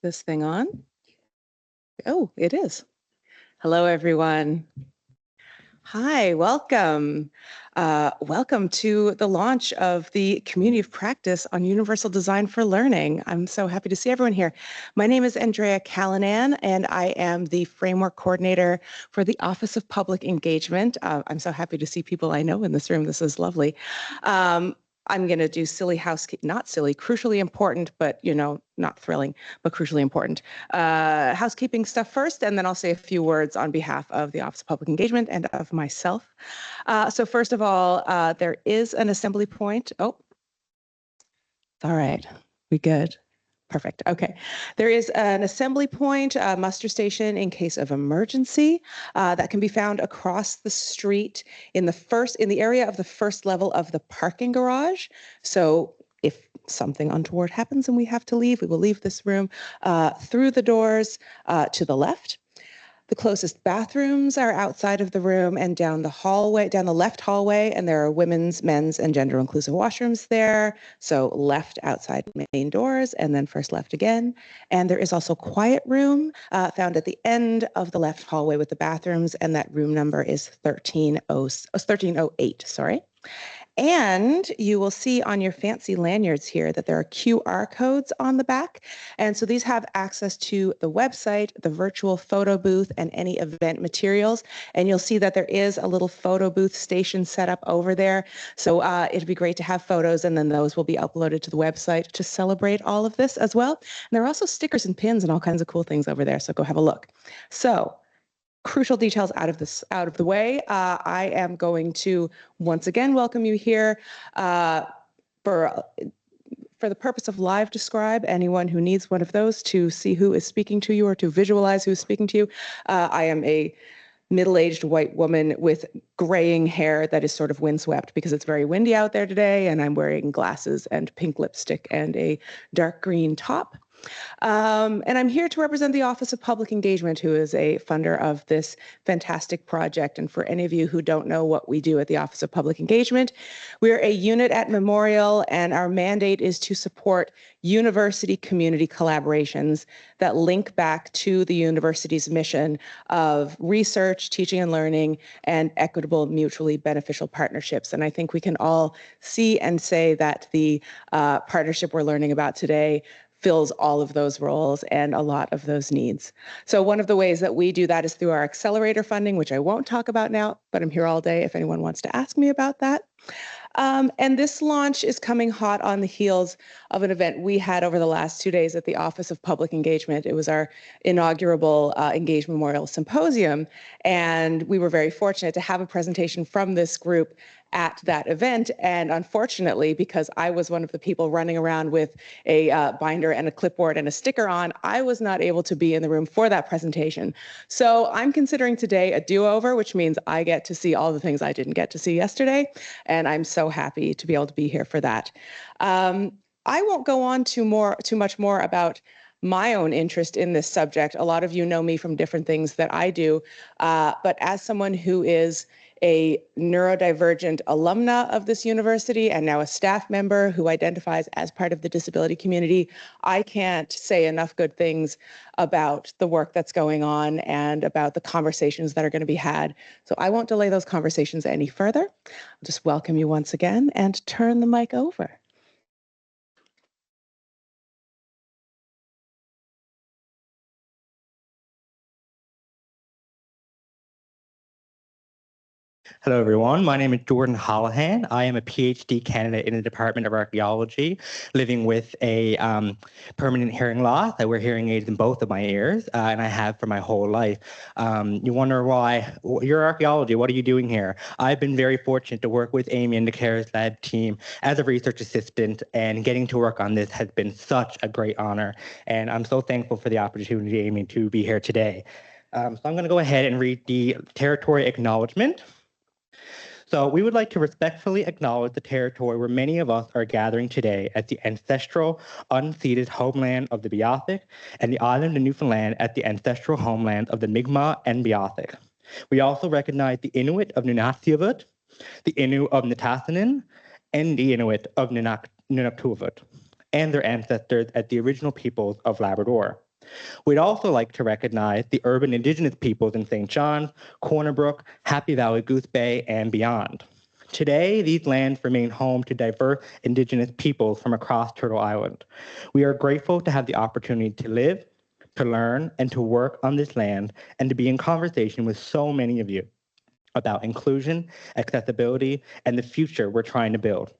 this thing on? Oh, it is. Hello, everyone. Hi, welcome. Welcome to the launch of the Community of Practice on Universal Design for Learning. I'm so happy to see everyone here. My name is Andrea Callanan, and I am the Framework Coordinator for the Office of Public Engagement. I'm so happy to see people I know in this room. This is lovely. I'm going to do silly housekeeping, not silly, crucially important, but, you know, not thrilling, but crucially important. Housekeeping stuff first, and then I'll say a few words on behalf of the Office of Public Engagement and of myself. So first of all, there is an assembly point. Oh, all right, we good. Perfect. Okay. There is an assembly point, a muster station in case of emergency that can be found across the street in the area of the first level of the parking garage. So if something untoward happens and we have to leave, we will leave this room through the doors to the left. The closest bathrooms are outside of the room and down the hallway, down the left hallway, and there are women's, men's, and gender-inclusive washrooms there. So left outside main doors, and then first left again. And there is also quiet room found at the end of the left hallway with the bathrooms, and that room number is 1308, sorry. And you will see on your fancy lanyards here that there are QR codes on the back. And so these have access to the website, the virtual photo booth, and any event materials. And you'll see that there is a little photo booth station set up over there. So it'd be great to have photos, and then those will be uploaded to the website to celebrate all of this as well. And there are also stickers and pins and all kinds of cool things over there. So go have a look. So crucial details out of the way. I am going to once again welcome you here for the purpose of live describe. Anyone who needs one of those to see who is speaking to you or to visualize who's speaking to you. I am a middle-aged white woman with graying hair that is sort of windswept because it's very windy out there today, and I'm wearing glasses and pink lipstick and a dark green top. And I'm here to represent the Office of Public Engagement, who is a funder of this fantastic project. And for any of you who don't know what we do at the Office of Public Engagement, we're a unit at Memorial, and our mandate is to support university community collaborations that link back to the university's mission of research, teaching and learning, and equitable, mutually beneficial partnerships. And I think we can all see and say that the partnership we're learning about today fills all of those roles and a lot of those needs. So one of the ways that we do that is through our accelerator funding, which I won't talk about now, but I'm here all day if anyone wants to ask me about that. And this launch is coming hot on the heels of an event we had over the last 2 days at the Office of Public Engagement. It was our inaugural Engage Memorial Symposium, and we were very fortunate to have a presentation from this group at that event. And unfortunately, because I was one of the people running around with a binder and a clipboard and a sticker on, I was not able to be in the room for that presentation. So I'm considering today a do-over, which means I get to see all the things I didn't get to see yesterday. And I'm so happy to be able to be here for that. I won't go on too much more about my own interest in this subject. A lot of you know me from different things that I do, but as someone who is a neurodivergent alumna of this university and now a staff member who identifies as part of the disability community, I can't say enough good things about the work that's going on and about the conversations that are going to be had. So I won't delay those conversations any further. I'll just welcome you once again and turn the mic over. Hello, everyone. My name is Jordan Holohan. I am a PhD candidate in the Department of Archaeology, living with a permanent hearing loss. I wear hearing aids in both of my ears, and I have for my whole life. You wonder why? You're archaeology. What are you doing here? I've been very fortunate to work with Amy and the CARES Lab team as a research assistant, and getting to work on this has been such a great honor. And I'm so thankful for the opportunity, Amy, to be here today. So I'm going to go ahead and read the territory acknowledgement. So we would like to respectfully acknowledge the territory where many of us are gathering today as the ancestral, unceded homeland of the Beothuk, and the island of Newfoundland as the ancestral homeland of the Mi'kmaq and Beothuk. We also recognize the Inuit of Nunatsiavut, the Innu of Nitassinan, and the Inuit of Nunaktuvut, and their ancestors as the original peoples of Labrador. We'd also like to recognize the urban Indigenous peoples in St. John's, Corner Brook, Happy Valley, Goose Bay, and beyond. Today, these lands remain home to diverse Indigenous peoples from across Turtle Island. We are grateful to have the opportunity to live, to learn, and to work on this land, and to be in conversation with so many of you about inclusion, accessibility, and the future we're trying to build.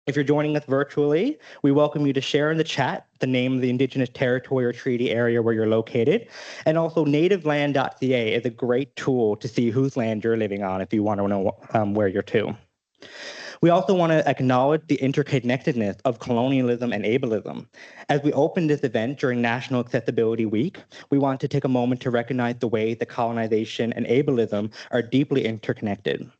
If you're joining us virtually, we welcome you to share in the chat the name of the Indigenous territory or treaty area where you're located. And also nativeland.ca is a great tool to see whose land you're living on if you want to know where you're to. We also want to acknowledge the interconnectedness of colonialism and ableism. As we open this event during National Accessibility Week, we want to take a moment to recognize the ways that colonization and ableism are deeply interconnected.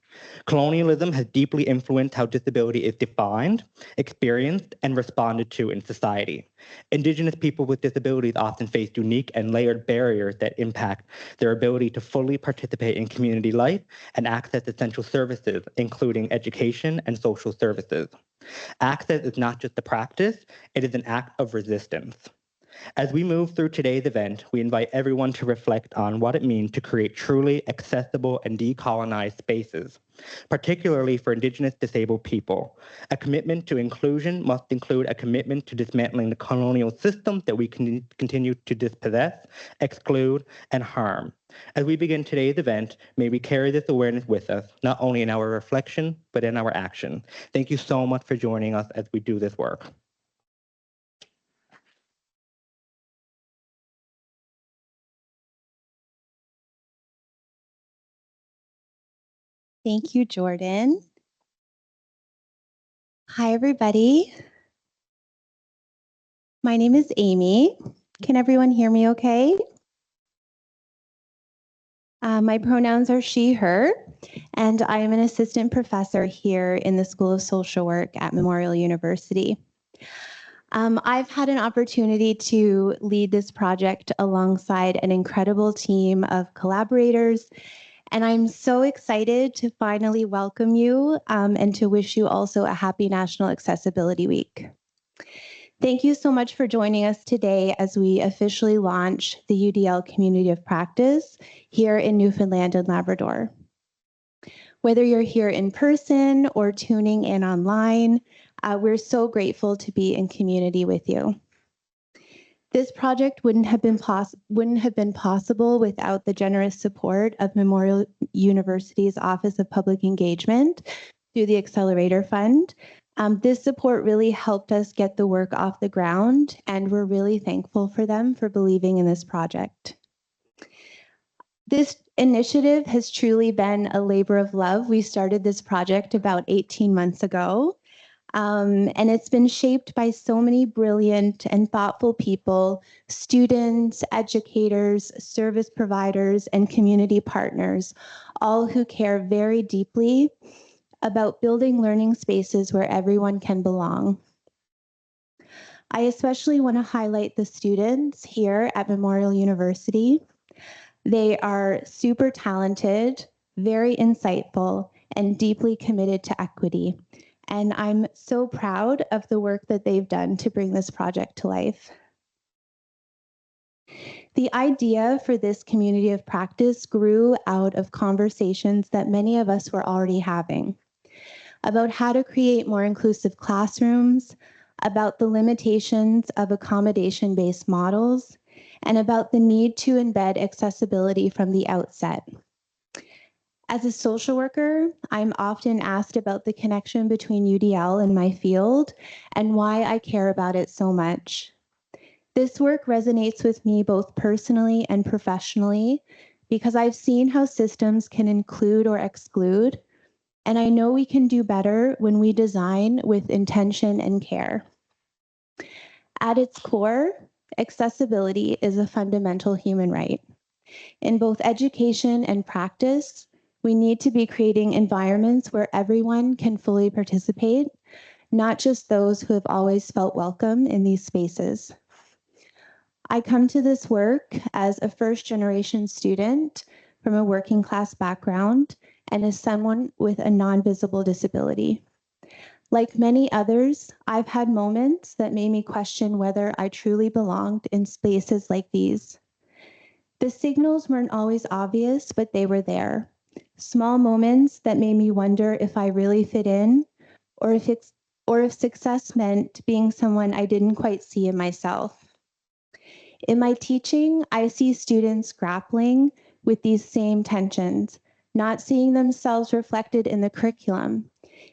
Colonialism has deeply influenced how disability is defined, experienced, and responded to in society. Indigenous people with disabilities often face unique and layered barriers that impact their ability to fully participate in community life and access essential services, including education and social services. Access is not just a practice, it is an act of resistance. As we move through today's event, we invite everyone to reflect on what it means to create truly accessible and decolonized spaces, particularly for Indigenous disabled people. A commitment to inclusion must include a commitment to dismantling the colonial system that we can continue to dispossess, exclude, and harm. As we begin today's event, may we carry this awareness with us, not only in our reflection, but in our action. Thank you so much for joining us as we do this work. Thank you, Jordan. Hi, everybody. My name is Amy. Can everyone hear me okay? My pronouns are she, her, and I am an assistant professor here in the School of Social Work at Memorial University. I've had an opportunity to lead this project alongside an incredible team of collaborators, and I'm so excited to finally welcome you and to wish you also a happy National Accessibility Week. Thank you so much for joining us today as we officially launch the UDL Community of Practice here in Newfoundland and Labrador. Whether you're here in person or tuning in online, we're so grateful to be in community with you. This project wouldn't have been possible without the generous support of Memorial University's Office of Public Engagement through the Accelerator Fund. This support really helped us get the work off the ground, and we're really thankful for them for believing in this project. This initiative has truly been a labor of love. We started this project about 18 months ago. And it's been shaped by so many brilliant and thoughtful people, students, educators, service providers, and community partners, all who care very deeply about building learning spaces where everyone can belong. I especially want to highlight the students here at Memorial University. They are super talented, very insightful, and deeply committed to equity. And I'm so proud of the work that they've done to bring this project to life. The idea for this community of practice grew out of conversations that many of us were already having about how to create more inclusive classrooms, about the limitations of accommodation-based models, and about the need to embed accessibility from the outset. As a social worker, I'm often asked about the connection between UDL and my field and why I care about it so much. This work resonates with me both personally and professionally because I've seen how systems can include or exclude, and I know we can do better when we design with intention and care. At its core, accessibility is a fundamental human right. In both education and practice, we need to be creating environments where everyone can fully participate, not just those who have always felt welcome in these spaces. I come to this work as a first-generation student from a working class background and as someone with a non-visible disability. Like many others, I've had moments that made me question whether I truly belonged in spaces like these. The signals weren't always obvious, but they were there. Small moments that made me wonder if I really fit in, or if success meant being someone I didn't quite see in myself. In my teaching, I see students grappling with these same tensions, not seeing themselves reflected in the curriculum,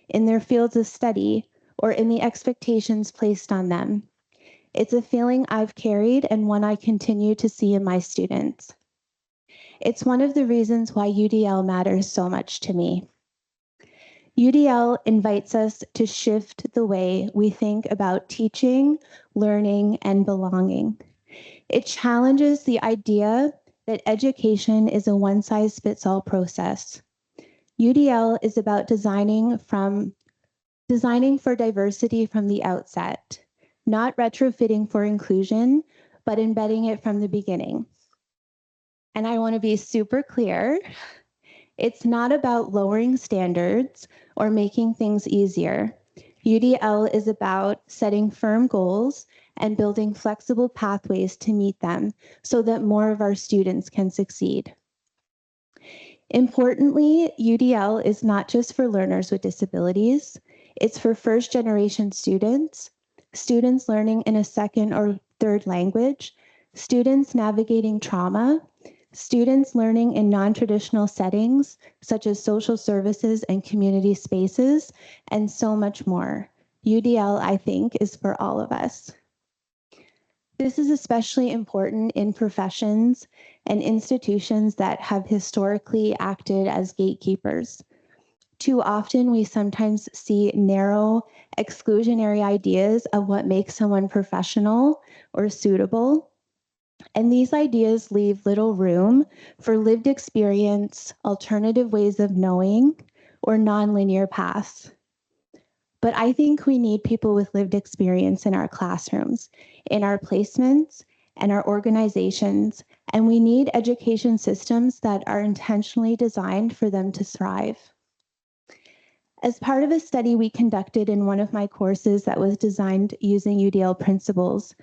in their fields of study, or in the expectations placed on them. It's a feeling I've carried and one I continue to see in my students. It's one of the reasons why UDL matters so much to me. UDL invites us to shift the way we think about teaching, learning, and belonging. It challenges the idea that education is a one-size-fits-all process. UDL is about designing for diversity from the outset, not retrofitting for inclusion, but embedding it from the beginning. And I want to be super clear. It's not about lowering standards or making things easier. UDL is about setting firm goals and building flexible pathways to meet them so that more of our students can succeed. Importantly, UDL is not just for learners with disabilities. It's for first-generation students, students learning in a second or third language, students navigating trauma, students learning in non-traditional settings, such as social services and community spaces, and so much more. UDL, I think, is for all of us. This is especially important in professions and institutions that have historically acted as gatekeepers. Too often, we sometimes see narrow, exclusionary ideas of what makes someone professional or suitable. And these ideas leave little room for lived experience, alternative ways of knowing, or nonlinear paths. But I think we need people with lived experience in our classrooms, in our placements, and our organizations, and we need education systems that are intentionally designed for them to thrive. As part of a study we conducted in one of my courses that was designed using UDL principles,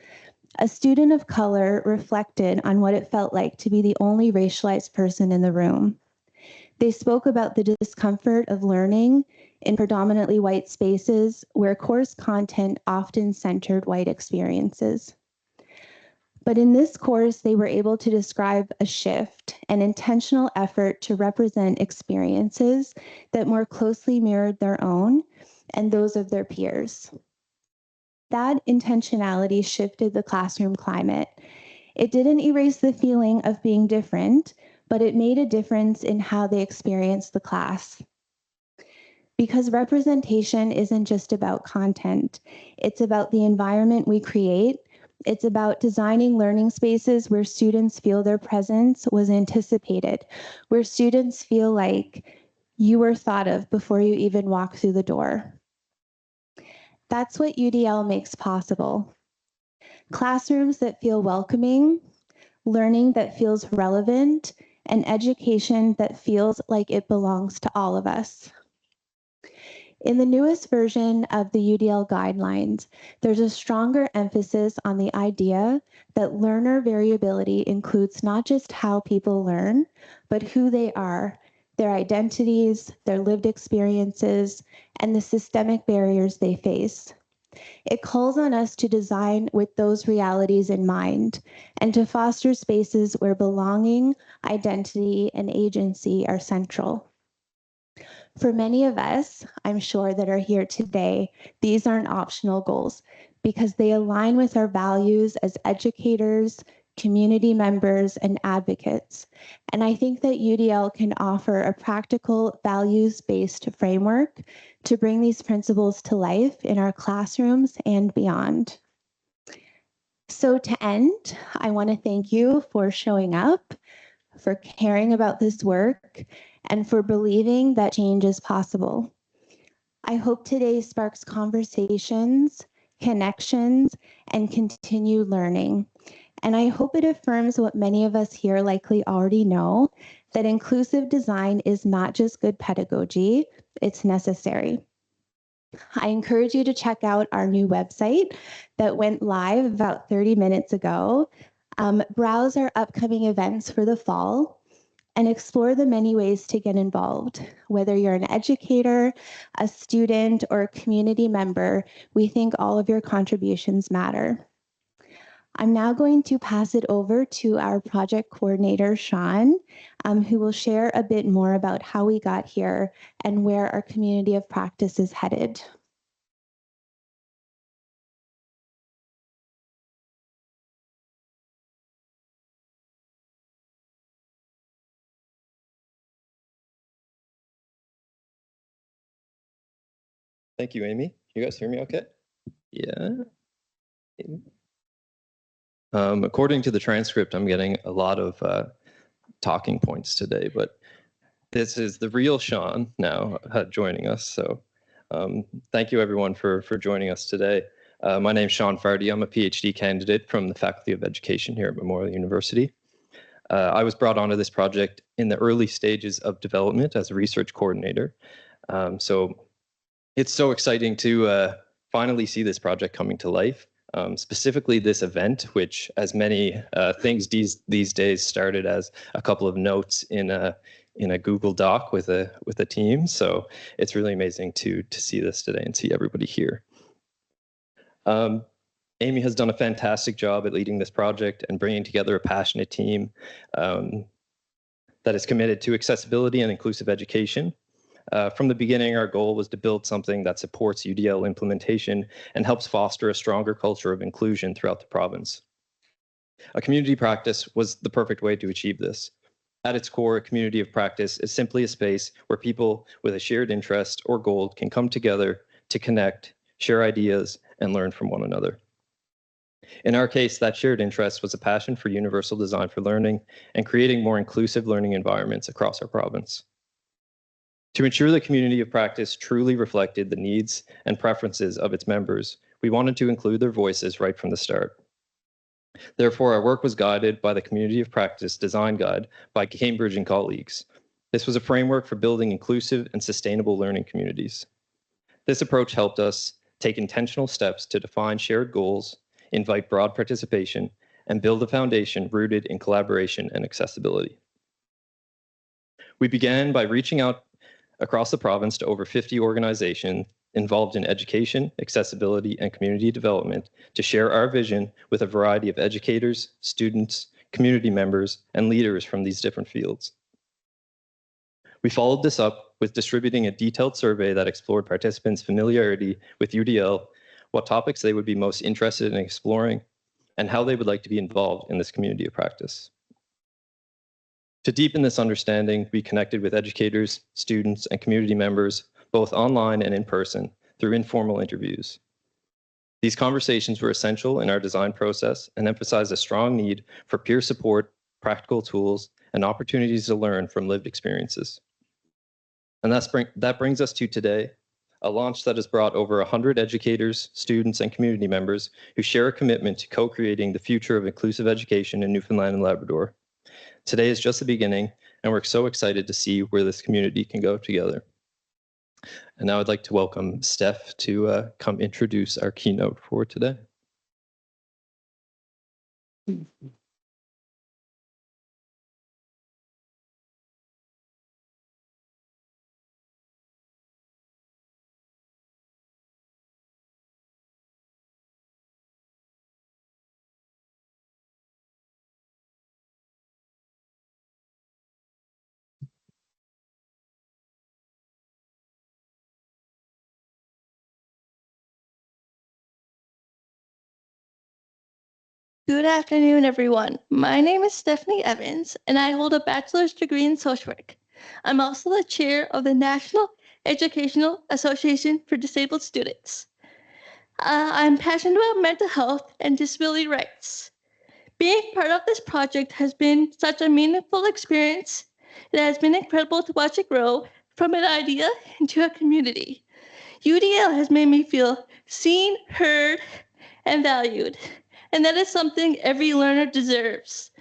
a student of color reflected on what it felt like to be the only racialized person in the room. They spoke about the discomfort of learning in predominantly white spaces where course content often centered white experiences. But in this course, they were able to describe a shift, an intentional effort to represent experiences that more closely mirrored their own and those of their peers. That intentionality shifted the classroom climate. It didn't erase the feeling of being different, but it made a difference in how they experienced the class. Because representation isn't just about content, it's about the environment we create. It's about designing learning spaces where students feel their presence was anticipated, where students feel like you were thought of before you even walk through the door. That's what UDL makes possible. Classrooms that feel welcoming, learning that feels relevant, and education that feels like it belongs to all of us. In the newest version of the UDL guidelines, there's a stronger emphasis on the idea that learner variability includes not just how people learn, but who they are, their identities, their lived experiences, and the systemic barriers they face. It calls on us to design with those realities in mind and to foster spaces where belonging, identity, and agency are central. For many of us, I'm sure, that are here today, these aren't optional goals because they align with our values as educators, community members, and advocates. And I think that UDL can offer a practical, values-based framework to bring these principles to life in our classrooms and beyond. So to end, I want to thank you for showing up, for caring about this work, and for believing that change is possible. I hope today sparks conversations, connections, and continued learning. And I hope it affirms what many of us here likely already know, that inclusive design is not just good pedagogy, it's necessary. I encourage you to check out our new website that went live about 30 minutes ago. Browse our upcoming events for the fall and explore the many ways to get involved. Whether you're an educator, a student, or a community member, we think all of your contributions matter. I'm now going to pass it over to our project coordinator, Sean, who will share a bit more about how we got here and where our community of practice is headed. Thank you, Amy. You guys hear me okay? Yeah. According to the transcript, I'm getting a lot of talking points today, but this is the real Sean now joining us. So thank you everyone for joining us today. My name is Sean Fardy. I'm a PhD candidate from the Faculty of Education here at Memorial University. I was brought onto this project in the early stages of development as a research coordinator. So it's so exciting to finally see this project coming to life. Specifically this event, which as many things these days started as a couple of notes in a Google Doc with a team. So it's really amazing to see this today and see everybody here. Amy has done a fantastic job at leading this project and bringing together a passionate team that is committed to accessibility and inclusive education. From the beginning, our goal was to build something that supports UDL implementation and helps foster a stronger culture of inclusion throughout the province. A community practice was the perfect way to achieve this. At its core, a community of practice is simply a space where people with a shared interest or goal can come together to connect, share ideas, and learn from one another. In our case, that shared interest was a passion for universal design for learning and creating more inclusive learning environments across our province. To ensure the community of practice truly reflected the needs and preferences of its members, we wanted to include their voices right from the start. Therefore, our work was guided by the Community of Practice Design Guide by Cambridge and colleagues. This was a framework for building inclusive and sustainable learning communities. This approach helped us take intentional steps to define shared goals, invite broad participation, and build a foundation rooted in collaboration and accessibility. We began by reaching out across the province to over 50 organizations involved in education, accessibility, and community development to share our vision with a variety of educators, students, community members, and leaders from these different fields. We followed this up with distributing a detailed survey that explored participants' familiarity with UDL, what topics they would be most interested in exploring, and how they would like to be involved in this community of practice. To deepen this understanding, we connected with educators, students, and community members, both online and in person, through informal interviews. These conversations were essential in our design process and emphasized a strong need for peer support, practical tools, and opportunities to learn from lived experiences. And that brings us to today, a launch that has brought over 100 educators, students, and community members who share a commitment to co-creating the future of inclusive education in Newfoundland and Labrador. Today is just the beginning, and we're so excited to see where this community can go together. And now I'd like to welcome Steph to come introduce our keynote for today. Good afternoon, everyone. My name is Stephanie Evans, and I hold a bachelor's degree in social work. I'm also the chair of the National Educational Association for Disabled Students. I'm passionate about mental health and disability rights. Being part of this project has been such a meaningful experience. It has been incredible to watch it grow from an idea into a community. UDL has made me feel seen, heard, and valued. And that is something every learner deserves.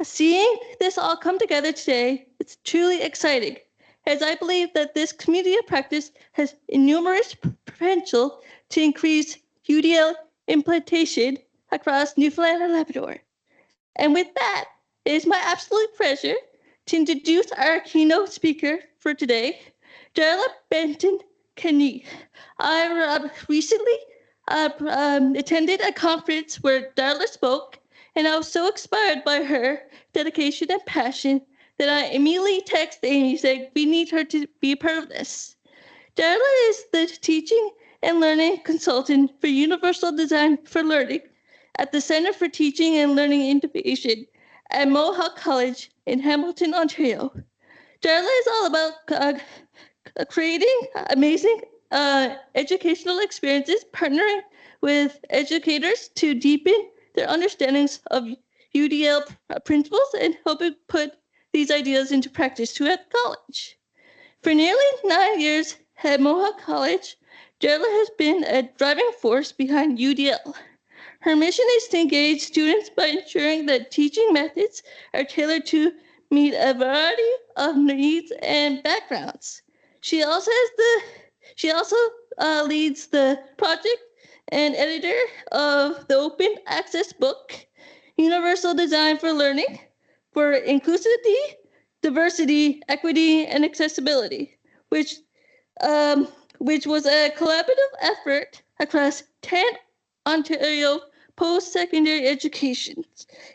Seeing this all come together today, it's truly exciting, as I believe that this community of practice has numerous potential to increase UDL implementation across Newfoundland and Labrador. And with that, it is my absolute pleasure to introduce our keynote speaker for today, Darla Benton Kearney. I recently attended a conference where Darla spoke, and I was so inspired by her dedication and passion that I immediately texted Amy saying, we need her to be a part of this. Darla is the teaching and learning consultant for Universal Design for Learning at the Center for Teaching and Learning Innovation at Mohawk College in Hamilton, Ontario. Darla is all about creating amazing educational experiences, partnering with educators to deepen their understandings of UDL principles and helping put these ideas into practice throughout college. For nearly 9 years at Mohawk College, Darla has been a driving force behind UDL. Her mission is to engage students by ensuring that teaching methods are tailored to meet a variety of needs and backgrounds. She also leads the project and editor of the open access book, Universal Design for Learning, for inclusivity, diversity, equity, and accessibility, which was a collaborative effort across 10 Ontario post-secondary education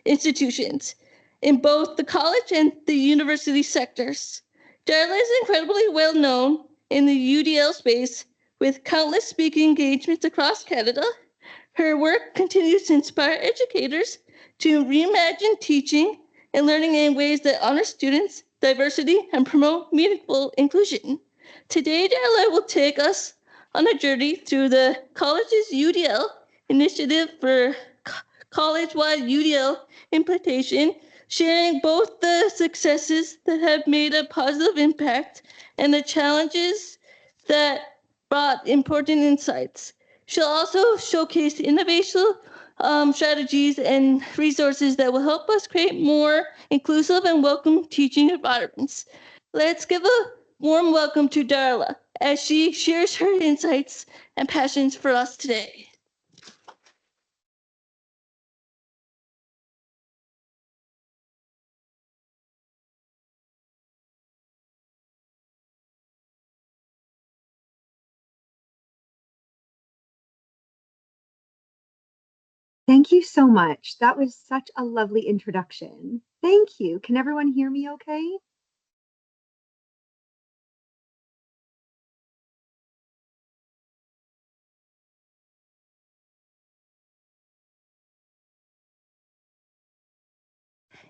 institutions in both the college and the university sectors. Darla is incredibly well known in the UDL space with countless speaking engagements across Canada. Her work continues to inspire educators to reimagine teaching and learning in ways that honor students, diversity, and promote meaningful inclusion. Today, Darla will take us on a journey through the college's UDL initiative for college-wide UDL implementation, sharing both the successes that have made a positive impact and the challenges that brought important insights. She'll also showcase innovation strategies and resources that will help us create more inclusive and welcome teaching environments. Let's give a warm welcome to Darla as she shares her insights and passions for us today. Thank you so much. That was such a lovely introduction. Thank you. Can everyone hear me okay?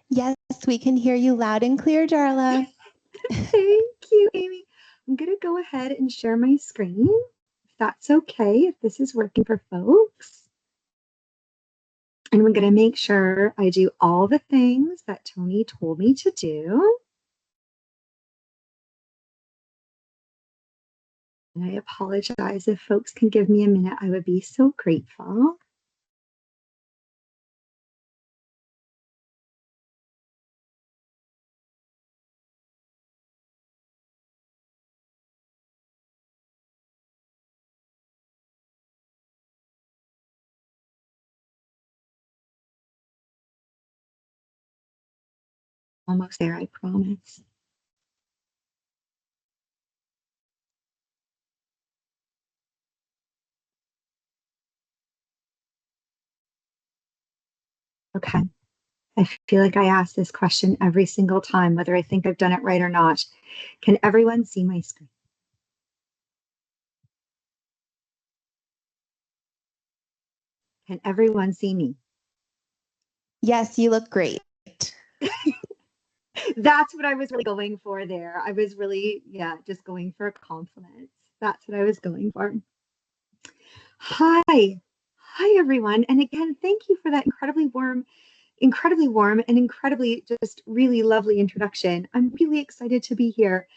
Yes, we can hear you loud and clear, Darla. Thank you, Amy. I'm going to go ahead and share my screen, if that's okay, if this is working for folks. And we're going to make sure I do all the things that Tony told me to do. And I apologize if folks can give me a minute. I would be so grateful. Almost there, I promise. Okay. I feel like I ask this question every single time, whether I think I've done it right or not. Can everyone see my screen? Can everyone see me? Yes, you look great. That's what I was really going for there. I was really, just going for compliments. That's what I was going for. Hi. Hi, everyone. And again, thank you for that incredibly warm and incredibly just really lovely introduction. I'm really excited to be here.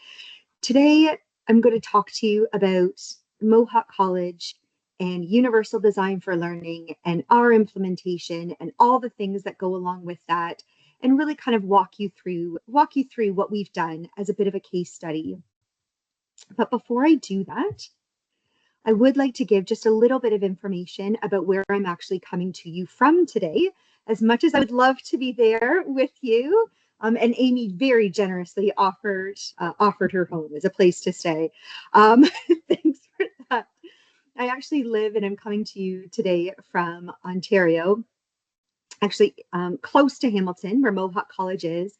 Today, I'm going to talk to you about Mohawk College and Universal Design for Learning and our implementation and all the things that go along with that, and really kind of walk you through what we've done as a bit of a case study. But before I do that, I would like to give just a little bit of information about where I'm actually coming to you from today. As much as I would love to be there with you, and Amy very generously offered her home as a place to stay. Thanks for that. I actually live and I'm coming to you today from Ontario, actually close to Hamilton, where Mohawk College is.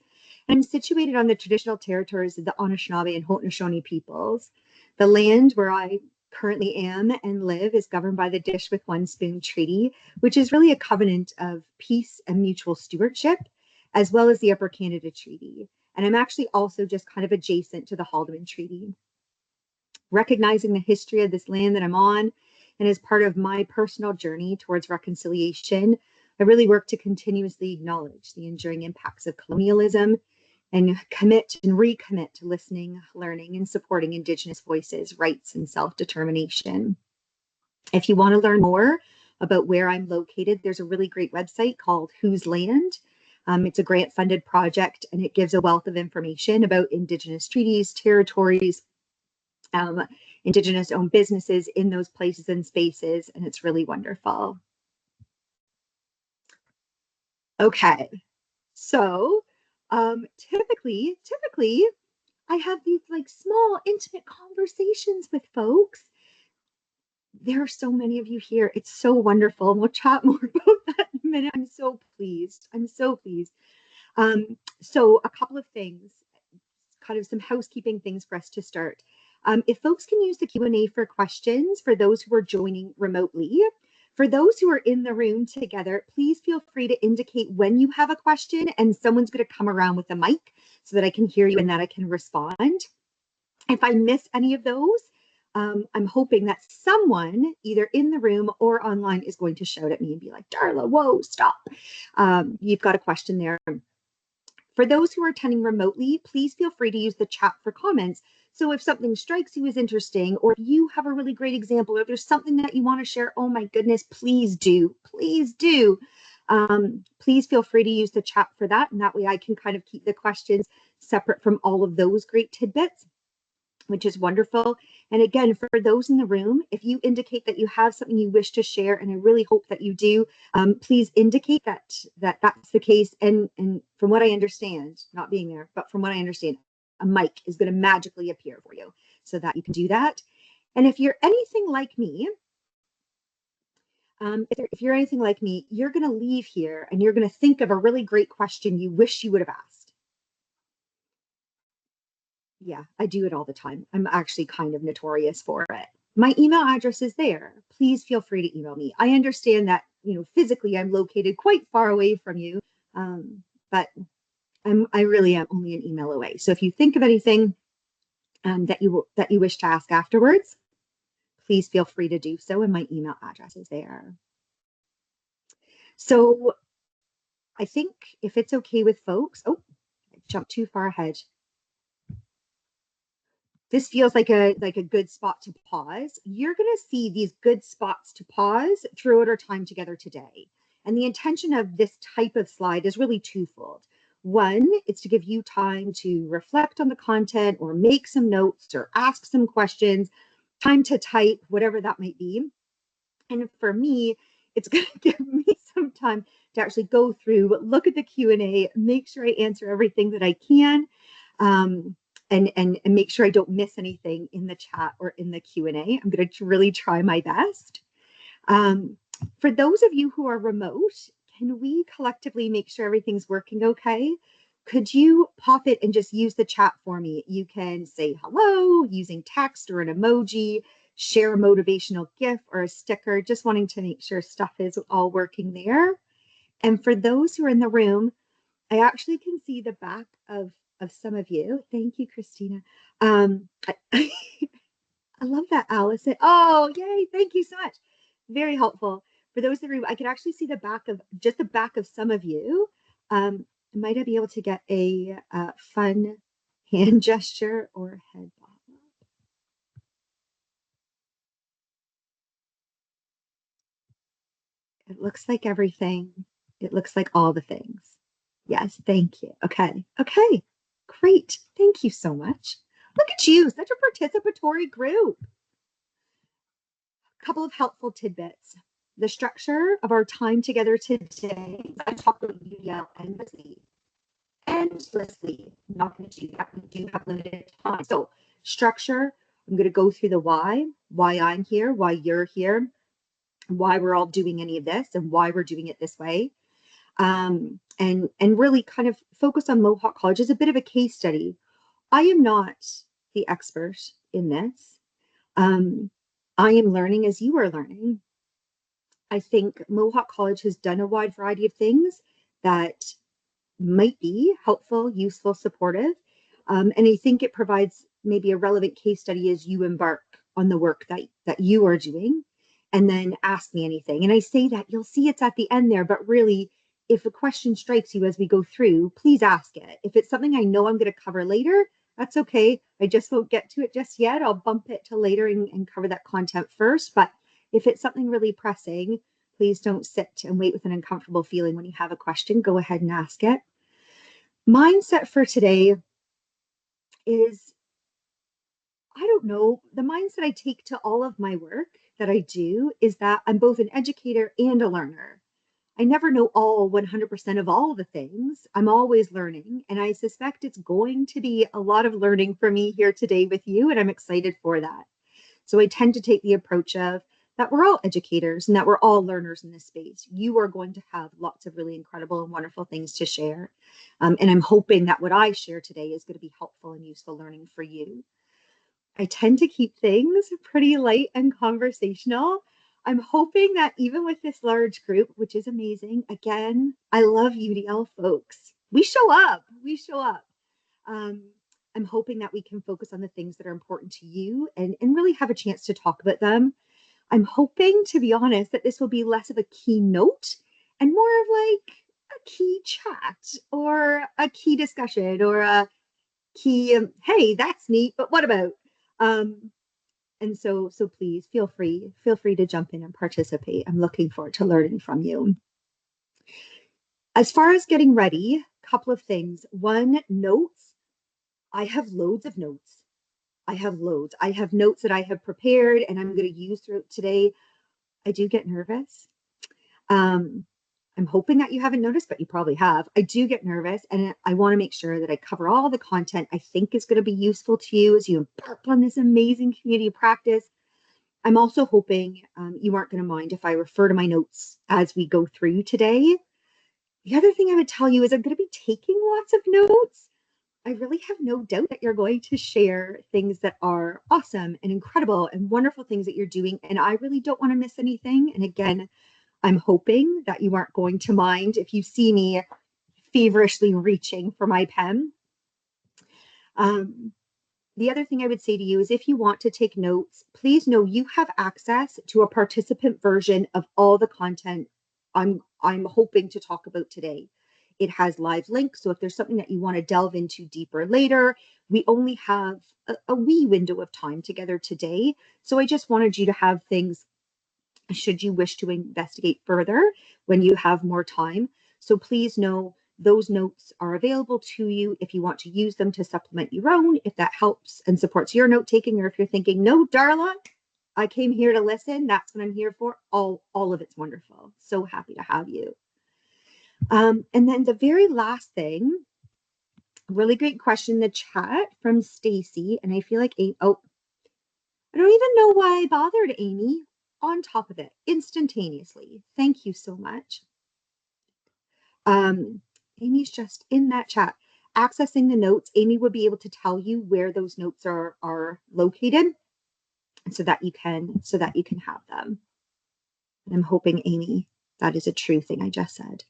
And I'm situated on the traditional territories of the Anishinaabe and Haudenosaunee peoples. The land where I currently am and live is governed by the Dish with One Spoon Treaty, which is really a covenant of peace and mutual stewardship, as well as the Upper Canada Treaty. And I'm actually also just kind of adjacent to the Haldeman Treaty. Recognizing the history of this land that I'm on, and as part of my personal journey towards reconciliation, I really work to continuously acknowledge the enduring impacts of colonialism and commit and recommit to listening, learning, and supporting Indigenous voices, rights, and self-determination. If you want to learn more about where I'm located, there's a really great website called Whose Land. It's a grant-funded project, and it gives a wealth of information about Indigenous treaties, territories, Indigenous-owned businesses in those places and spaces, and it's really wonderful. Okay, so typically I have these like small, intimate conversations with folks. There are so many of you here. It's so wonderful. And we'll chat more about that in a minute. I'm so pleased. I'm so pleased. So a couple of things, kind of some housekeeping things for us to start. If folks can use the Q&A for questions for those who are joining remotely. For those who are in the room together, please feel free to indicate when you have a question and someone's going to come around with a mic so that I can hear you and that I can respond. If I miss any of those, I'm hoping that someone either in the room or online is going to shout at me and be like, Darla, whoa, stop. You've got a question there. For those who are attending remotely, please feel free to use the chat for comments. So if something strikes you as interesting, or if you have a really great example, or if there's something that you want to share, oh my goodness, please do. Please do. Please feel free to use the chat for that. And that way I can kind of keep the questions separate from all of those great tidbits, which is wonderful. And again, for those in the room, if you indicate that you have something you wish to share, and I really hope that you do, please indicate that's the case. And from what I understand, not being there, but from what I understand, a mic is going to magically appear for you so that you can do that. And if you're anything like me, if you're anything like me, you're going to leave here and you're going to think of a really great question you wish you would have asked. Yeah, I do it all the time. I'm actually kind of notorious for it. My email address is there. Please feel free to email me. I understand that, physically I'm located quite far away from you, but I really am only an email away. So if you think of anything that you wish to ask afterwards, please feel free to do so, and my email address is there. So I think if it's okay with folks, I jumped too far ahead. This feels like a good spot to pause. You're going to see these good spots to pause throughout our time together today. And the intention of this type of slide is really twofold. One, it's to give you time to reflect on the content or make some notes or ask some questions, time to type, whatever that might be. And for me, it's going to give me some time to actually go through, look at the Q&A, make sure I answer everything that I can, and make sure I don't miss anything in the chat or in the Q&A. I'm going to really try my best. For those of you who are remote, can we collectively make sure everything's working okay? Could you pop it and just use the chat for me? You can say hello using text or an emoji, share a motivational GIF or a sticker, just wanting to make sure stuff is all working there. And for those who are in the room, I actually can see the back of some of you. Thank you, Christina. I love that, Allison. Oh, yay. Thank you so much. Very helpful. For those in the room, I could actually see the back of some of you. Might I be able to get a fun hand gesture or head bob? It looks like everything. It looks like all the things. Yes, thank you. Okay. Great. Thank you so much. Look at you, such a participatory group. couple of helpful tidbits. The structure of our time together today, I talked about UDL endlessly. I'm not going to do that. We do have limited time. So structure, I'm going to go through the why I'm here, why you're here, why we're all doing any of this, and why we're doing it this way. And really kind of focus on Mohawk College as a bit of a case study. I am not the expert in this. I am learning as you are learning. I think Mohawk College has done a wide variety of things that might be helpful, useful, supportive. And I think it provides maybe a relevant case study as you embark on the work that you are doing, and then ask me anything. And I say that, you'll see it's at the end there, but really, if a question strikes you as we go through, please ask it. If it's something I know I'm going to cover later, that's okay. I just won't get to it just yet. I'll bump it to later and cover that content first. But if it's something really pressing, please don't sit and wait with an uncomfortable feeling when you have a question. Go ahead and ask it. Mindset for today is, I don't know, the mindset I take to all of my work that I do is that I'm both an educator and a learner. I never know all 100% of all the things. I'm always learning, and I suspect it's going to be a lot of learning for me here today with you, and I'm excited for that. So I tend to take the approach of that we're all educators and that we're all learners in this space. You are going to have lots of really incredible and wonderful things to share. And I'm hoping that what I share today is going to be helpful and useful learning for you. I tend to keep things pretty light and conversational. I'm hoping that even with this large group, which is amazing, again, I love UDL folks. We show up. I'm hoping that we can focus on the things that are important to you and really have a chance to talk about them. I'm hoping, to be honest, that this will be less of a keynote and more of like a key chat or a key discussion or a key, hey, that's neat, but what about? And so please feel free to jump in and participate. I'm looking forward to learning from you. As far as getting ready, a couple of things. One, notes. I have loads of notes. I have notes that I have prepared and I'm going to use throughout today. I do get nervous. I'm hoping that you haven't noticed, but you probably have. I do get nervous, and I want to make sure that I cover all the content I think is going to be useful to you as you embark on this amazing community practice. I'm also hoping you aren't going to mind if I refer to my notes as we go through today. The other thing I would tell you is I'm going to be taking lots of notes. I really have no doubt that you're going to share things that are awesome and incredible and wonderful things that you're doing, and I really don't want to miss anything. And again, I'm hoping that you aren't going to mind if you see me feverishly reaching for my pen. The other thing I would say to you is if you want to take notes, please know you have access to a participant version of all the content I'm hoping to talk about today. It has live links, so if there's something that you want to delve into deeper later, we only have a wee window of time together today. So I just wanted you to have things should you wish to investigate further when you have more time. So please know those notes are available to you if you want to use them to supplement your own, if that helps and supports your note taking, or if you're thinking, no, Darla, I came here to listen. That's what I'm here for. All of it's wonderful. So happy to have you. And then the very last thing, really great question in the chat from Stacy. And I feel like, I don't even know why I bothered, Amy. On top of it, instantaneously. Thank you so much. Amy's just in that chat. Accessing the notes, Amy would be able to tell you where those notes are located so that you can have them. And I'm hoping, Amy, that is a true thing I just said.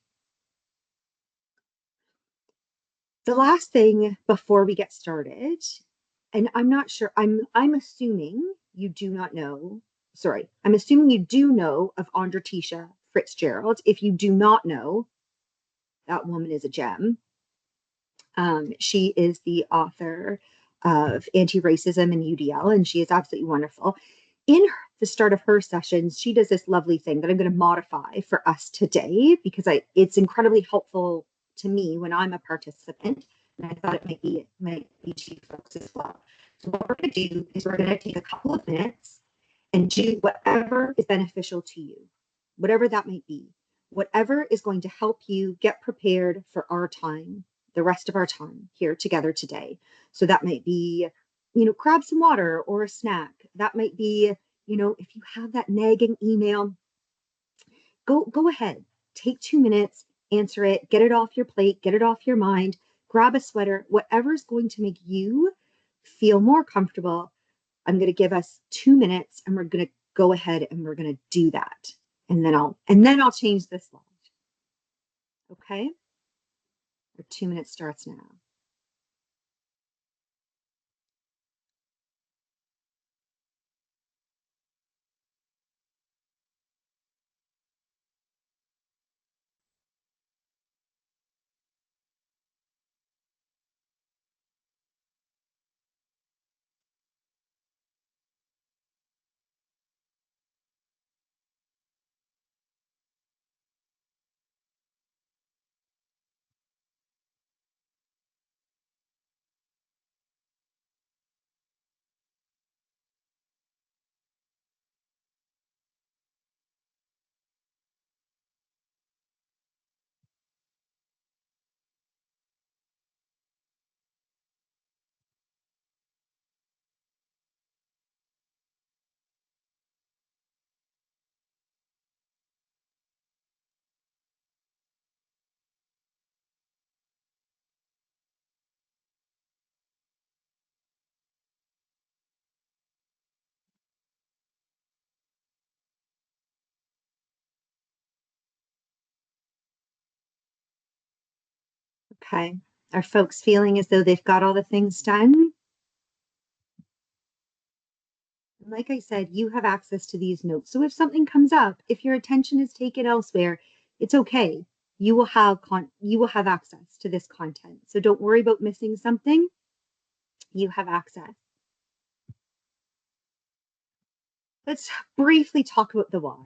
The last thing before we get started, and I'm not sure, I'm assuming you do not know. Sorry, I'm assuming you do know of Andretisha Fitzgerald. If you do not know, that woman is a gem. She is the author of Anti-Racism and UDL, and she is absolutely wonderful. In the start of her sessions, she does this lovely thing that I'm going to modify for us today because it's incredibly helpful to me when I'm a participant, and I thought it might be to you folks as well. So what we're going to do is we're going to take a couple of minutes and do whatever is beneficial to you, whatever that might be, whatever is going to help you get prepared for our time, the rest of our time here together today. So that might be, grab some water or a snack. That might be, if you have that nagging email, go ahead, take 2 minutes, answer it, get it off your plate, get it off your mind, grab a sweater, whatever's going to make you feel more comfortable. I'm going to give us 2 minutes and we're going to go ahead and we're going to do that. And then I'll change this slide. Okay? Our 2 minutes starts now. Okay. Are folks feeling as though they've got all the things done? Like I said, you have access to these notes. So if something comes up, if your attention is taken elsewhere, it's okay. You will have access to this content. So don't worry about missing something. You have access. Let's briefly talk about the why.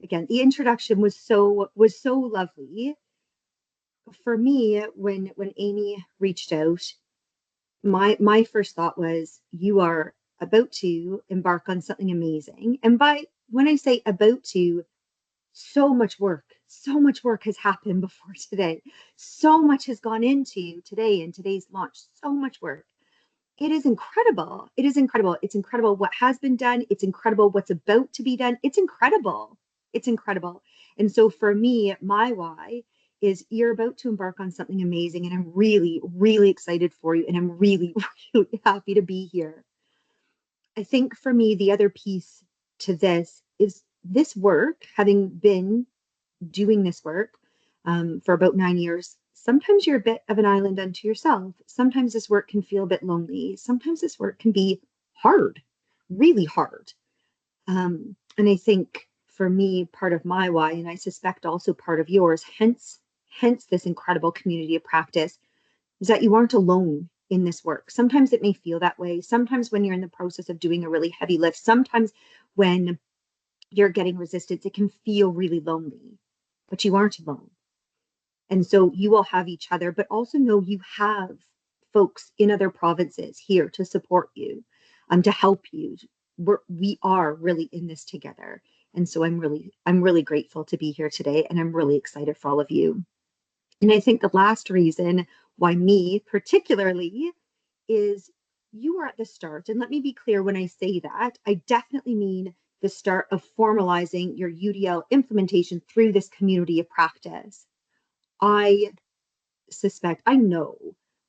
Again, the introduction was so lovely. For me, when Amy reached out, my first thought was, you are about to embark on something amazing. And when I say about to, so much work has happened before today. So much has gone into today and today's launch. So much work. It is incredible. It is incredible. It's incredible what has been done. It's incredible what's about to be done. It's incredible. It's incredible. And so for me, my why is, you're about to embark on something amazing. And I'm really, really excited for you. And I'm really, really happy to be here. I think for me, the other piece to this is this work, having been doing this work for about 9 years, sometimes you're a bit of an island unto yourself. Sometimes this work can feel a bit lonely. Sometimes this work can be hard, really hard. And I think for me, part of my why, and I suspect also part of yours, hence this incredible community of practice, is that you aren't alone in this work. Sometimes it may feel that way. Sometimes when you're in the process of doing a really heavy lift, sometimes when you're getting resistance, it can feel really lonely, but you aren't alone. And so you will have each other, but also know you have folks in other provinces here to support you, to help you. We are really in this together. And so I'm really grateful to be here today, and I'm really excited for all of you. And I think the last reason why me particularly is, you are at the start. And let me be clear, when I say that, I definitely mean the start of formalizing your UDL implementation through this community of practice. I know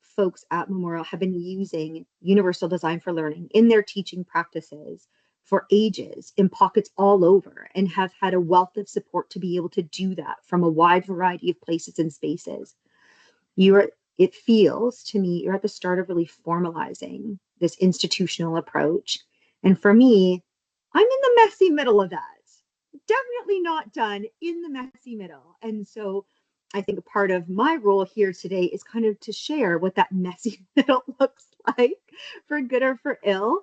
folks at Memorial have been using Universal Design for Learning in their teaching practices for ages, in pockets all over, and have had a wealth of support to be able to do that from a wide variety of places and spaces. It feels to me you're at the start of really formalizing this institutional approach. And for me, I'm in the messy middle of that. Definitely not done, in the messy middle. And so I think a part of my role here today is kind of to share what that messy middle looks like, for good or for ill,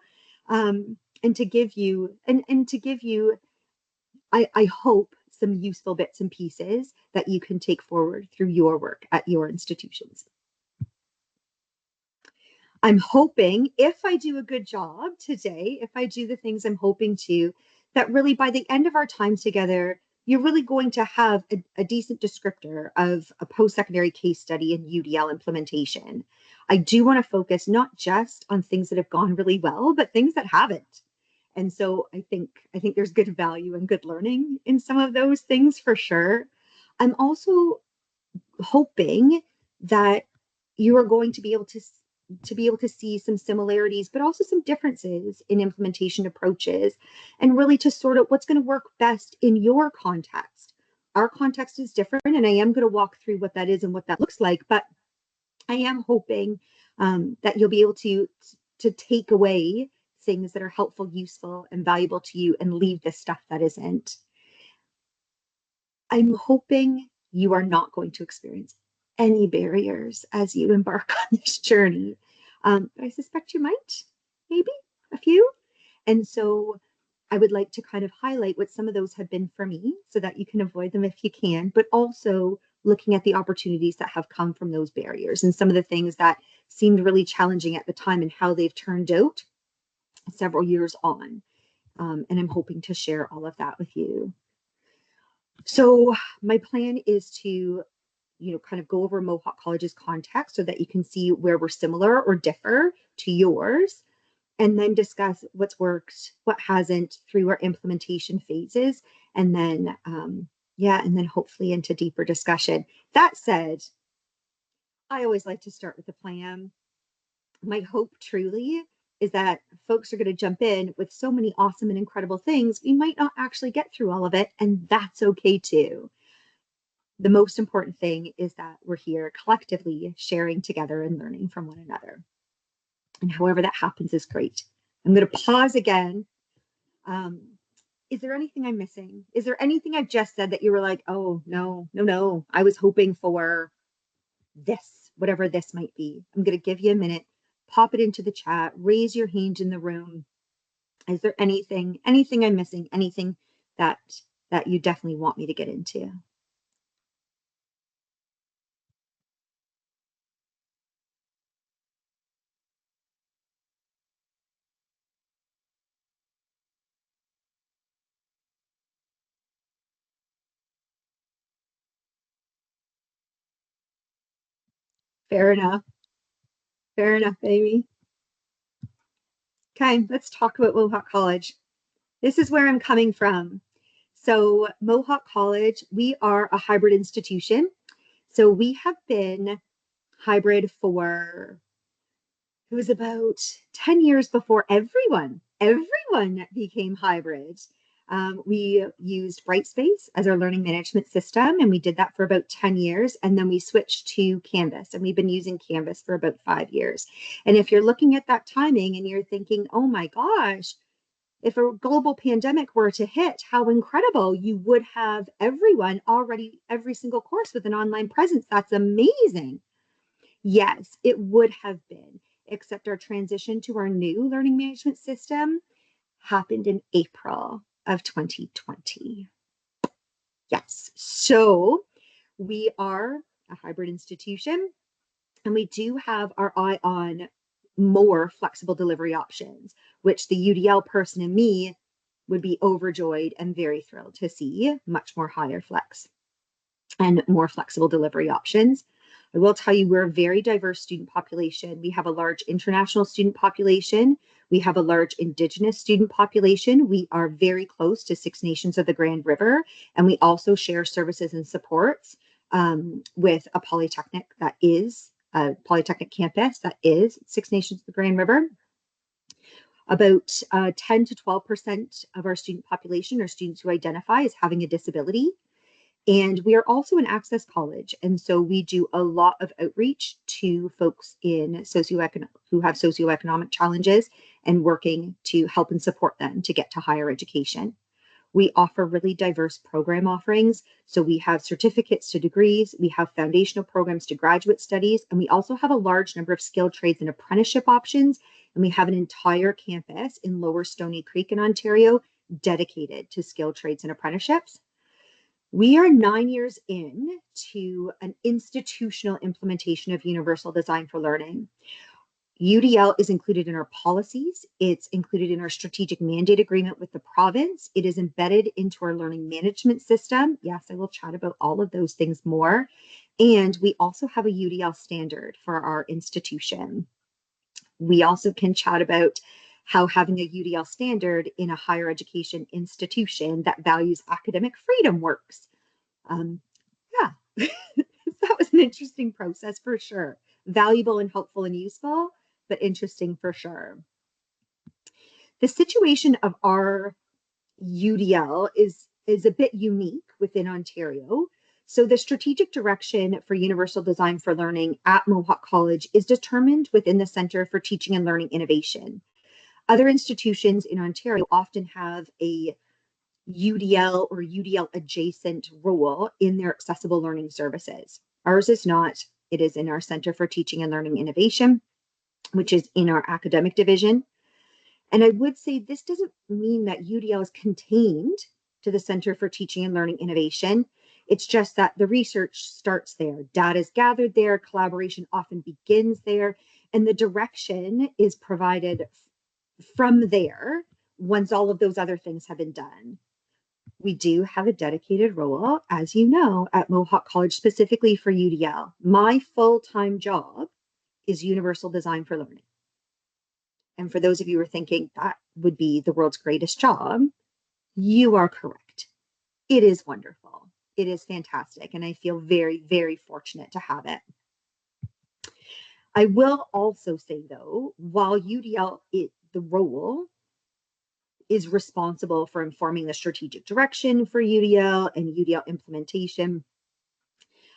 and to give you, I hope, some useful bits and pieces that you can take forward through your work at your institutions. I'm hoping, if I do a good job today, if I do the things I'm hoping to, that really by the end of our time together, you're really going to have a decent descriptor of a post-secondary case study in UDL implementation. I do want to focus not just on things that have gone really well, but things that haven't. And so I think there's good value and good learning in some of those things for sure. I'm also hoping that you are going to be able to see some similarities, but also some differences in implementation approaches, and really to sort out what's going to work best in your context. Our context is different, and I am going to walk through what that is and what that looks like, but I am hoping that you'll be able to take away things that are helpful, useful, and valuable to you, and leave the stuff that isn't. I'm hoping you are not going to experience any barriers as you embark on this journey. But I suspect you might, maybe a few. And so I would like to kind of highlight what some of those have been for me so that you can avoid them if you can, but also looking at the opportunities that have come from those barriers and some of the things that seemed really challenging at the time and how they've turned out several years on. And I'm hoping to share all of that with you. So my plan is to, kind of go over Mohawk College's context so that you can see where we're similar or differ to yours, and then discuss what's worked, what hasn't through our implementation phases, and then, and then hopefully into deeper discussion. That said, I always like to start with the plan. My hope truly is that folks are going to jump in with so many awesome and incredible things, we might not actually get through all of it, and that's okay too. The most important thing is that we're here collectively sharing together and learning from one another. And however that happens is great. I'm going to pause again. Is there anything I'm missing? Is there anything I've just said that you were like, oh, no, I was hoping for this, whatever this might be? I'm going to give you a minute, pop it into the chat, raise your hand in the room. Is there anything I'm missing, anything that you definitely want me to get into? Fair enough. Fair enough, baby. Okay, let's talk about Mohawk College. This is where I'm coming from. So Mohawk College, we are a hybrid institution. So we have been hybrid for, it was about 10 years before everyone became hybrid. We used Brightspace as our learning management system, and we did that for about 10 years. And then we switched to Canvas, and we've been using Canvas for about 5 years. And if you're looking at that timing and you're thinking, oh my gosh, if a global pandemic were to hit, how incredible, you would have everyone already, every single course with an online presence. That's amazing. Yes, it would have been, except our transition to our new learning management system happened in April of 2020. Yes, so we are a hybrid institution, and we do have our eye on more flexible delivery options, which the UDL person in me would be overjoyed and very thrilled to see much more higher flex and more flexible delivery options. I will tell you, we're a very diverse student population. We have a large international student population. We have a large Indigenous student population. We are very close to Six Nations of the Grand River, and we also share services and supports with a polytechnic that is a polytechnic campus that is Six Nations of the Grand River. About 10 to 12% of our student population are students who identify as having a disability. And we are also an access college. And so we do a lot of outreach to folks in who have socioeconomic challenges and working to help and support them to get to higher education. We offer really diverse program offerings. So we have certificates to degrees, we have foundational programs to graduate studies, and we also have a large number of skilled trades and apprenticeship options. And we have an entire campus in Lower Stony Creek in Ontario dedicated to skilled trades and apprenticeships. We are 9 years in to an institutional implementation of universal design for learning. UDL is included in our policies. It's included in our strategic mandate agreement with the province. It is embedded into our learning management system. Yes, I will chat about all of those things more. And we also have a UDL standard for our institution. We also can chat about how having a UDL standard in a higher education institution that values academic freedom works. Yeah, that was an interesting process for sure. Valuable and helpful and useful, but interesting for sure. The situation of our UDL is a bit unique within Ontario. So the strategic direction for Universal Design for Learning at Mohawk College is determined within the Centre for Teaching and Learning Innovation. Other institutions in Ontario often have a UDL or UDL adjacent role in their accessible learning services. Ours is not. It is in our Centre for Teaching and Learning Innovation, which is in our academic division. And I would say this doesn't mean that UDL is contained to the Centre for Teaching and Learning Innovation. It's just that the research starts there. Data is gathered there. Collaboration often begins there. And the direction is provided from there once all of those other things have been done. We do have a dedicated role, as you know, at Mohawk College specifically for UDL. My full-time job is Universal Design for Learning. And for those of you who are thinking that would be the world's greatest job, you are correct. It is wonderful. It is fantastic. And I feel very, very fortunate to have it. I will also say, though, while UDL, the role is responsible for informing the strategic direction for UDL and UDL implementation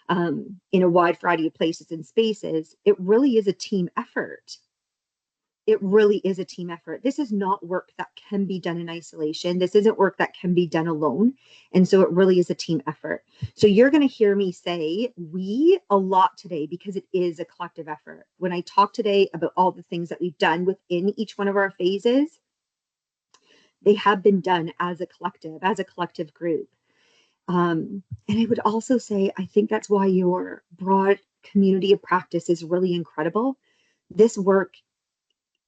in a wide variety of places and spaces, it really is a team effort. It really is a team effort. This is not work that can be done in isolation. This isn't work that can be done alone. And so it really is a team effort. So you're going to hear me say we a lot today because it is a collective effort. When I talk today about all the things that we've done within each one of our phases, they have been done as a collective group. And I would also say, I think that's why your broad community of practice is really incredible. This work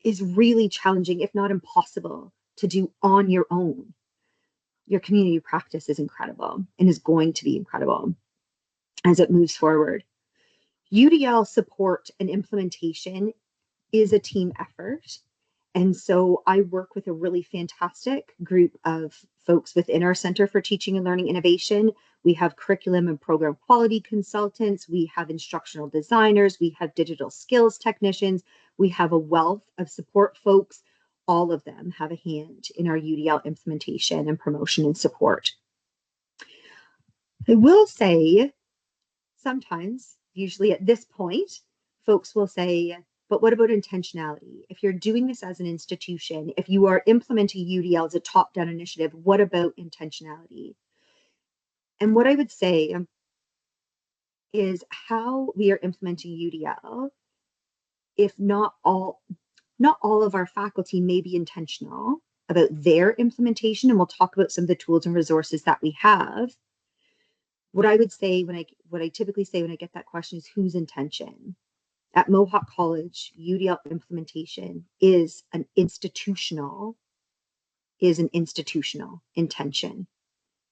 is really challenging, if not impossible, to do on your own. Your community practice is incredible and is going to be incredible as it moves forward. UDL support and implementation is a team effort. And so I work with a really fantastic group of folks within our Centre for Teaching and Learning Innovation. We have curriculum and program quality consultants. We have instructional designers. We have digital skills technicians. We have a wealth of support folks. All of them have a hand in our UDL implementation and promotion and support. I will say sometimes, usually at this point, folks will say, but what about intentionality? If you're doing this as an institution, if you are implementing UDL as a top-down initiative, what about intentionality? And what I would say is how we are implementing UDL, if not all of our faculty may be intentional about their implementation, and we'll talk about some of the tools and resources that we have. What I would say what I typically say when I get that question is whose intention? At Mohawk College, UDL implementation is an institutional intention.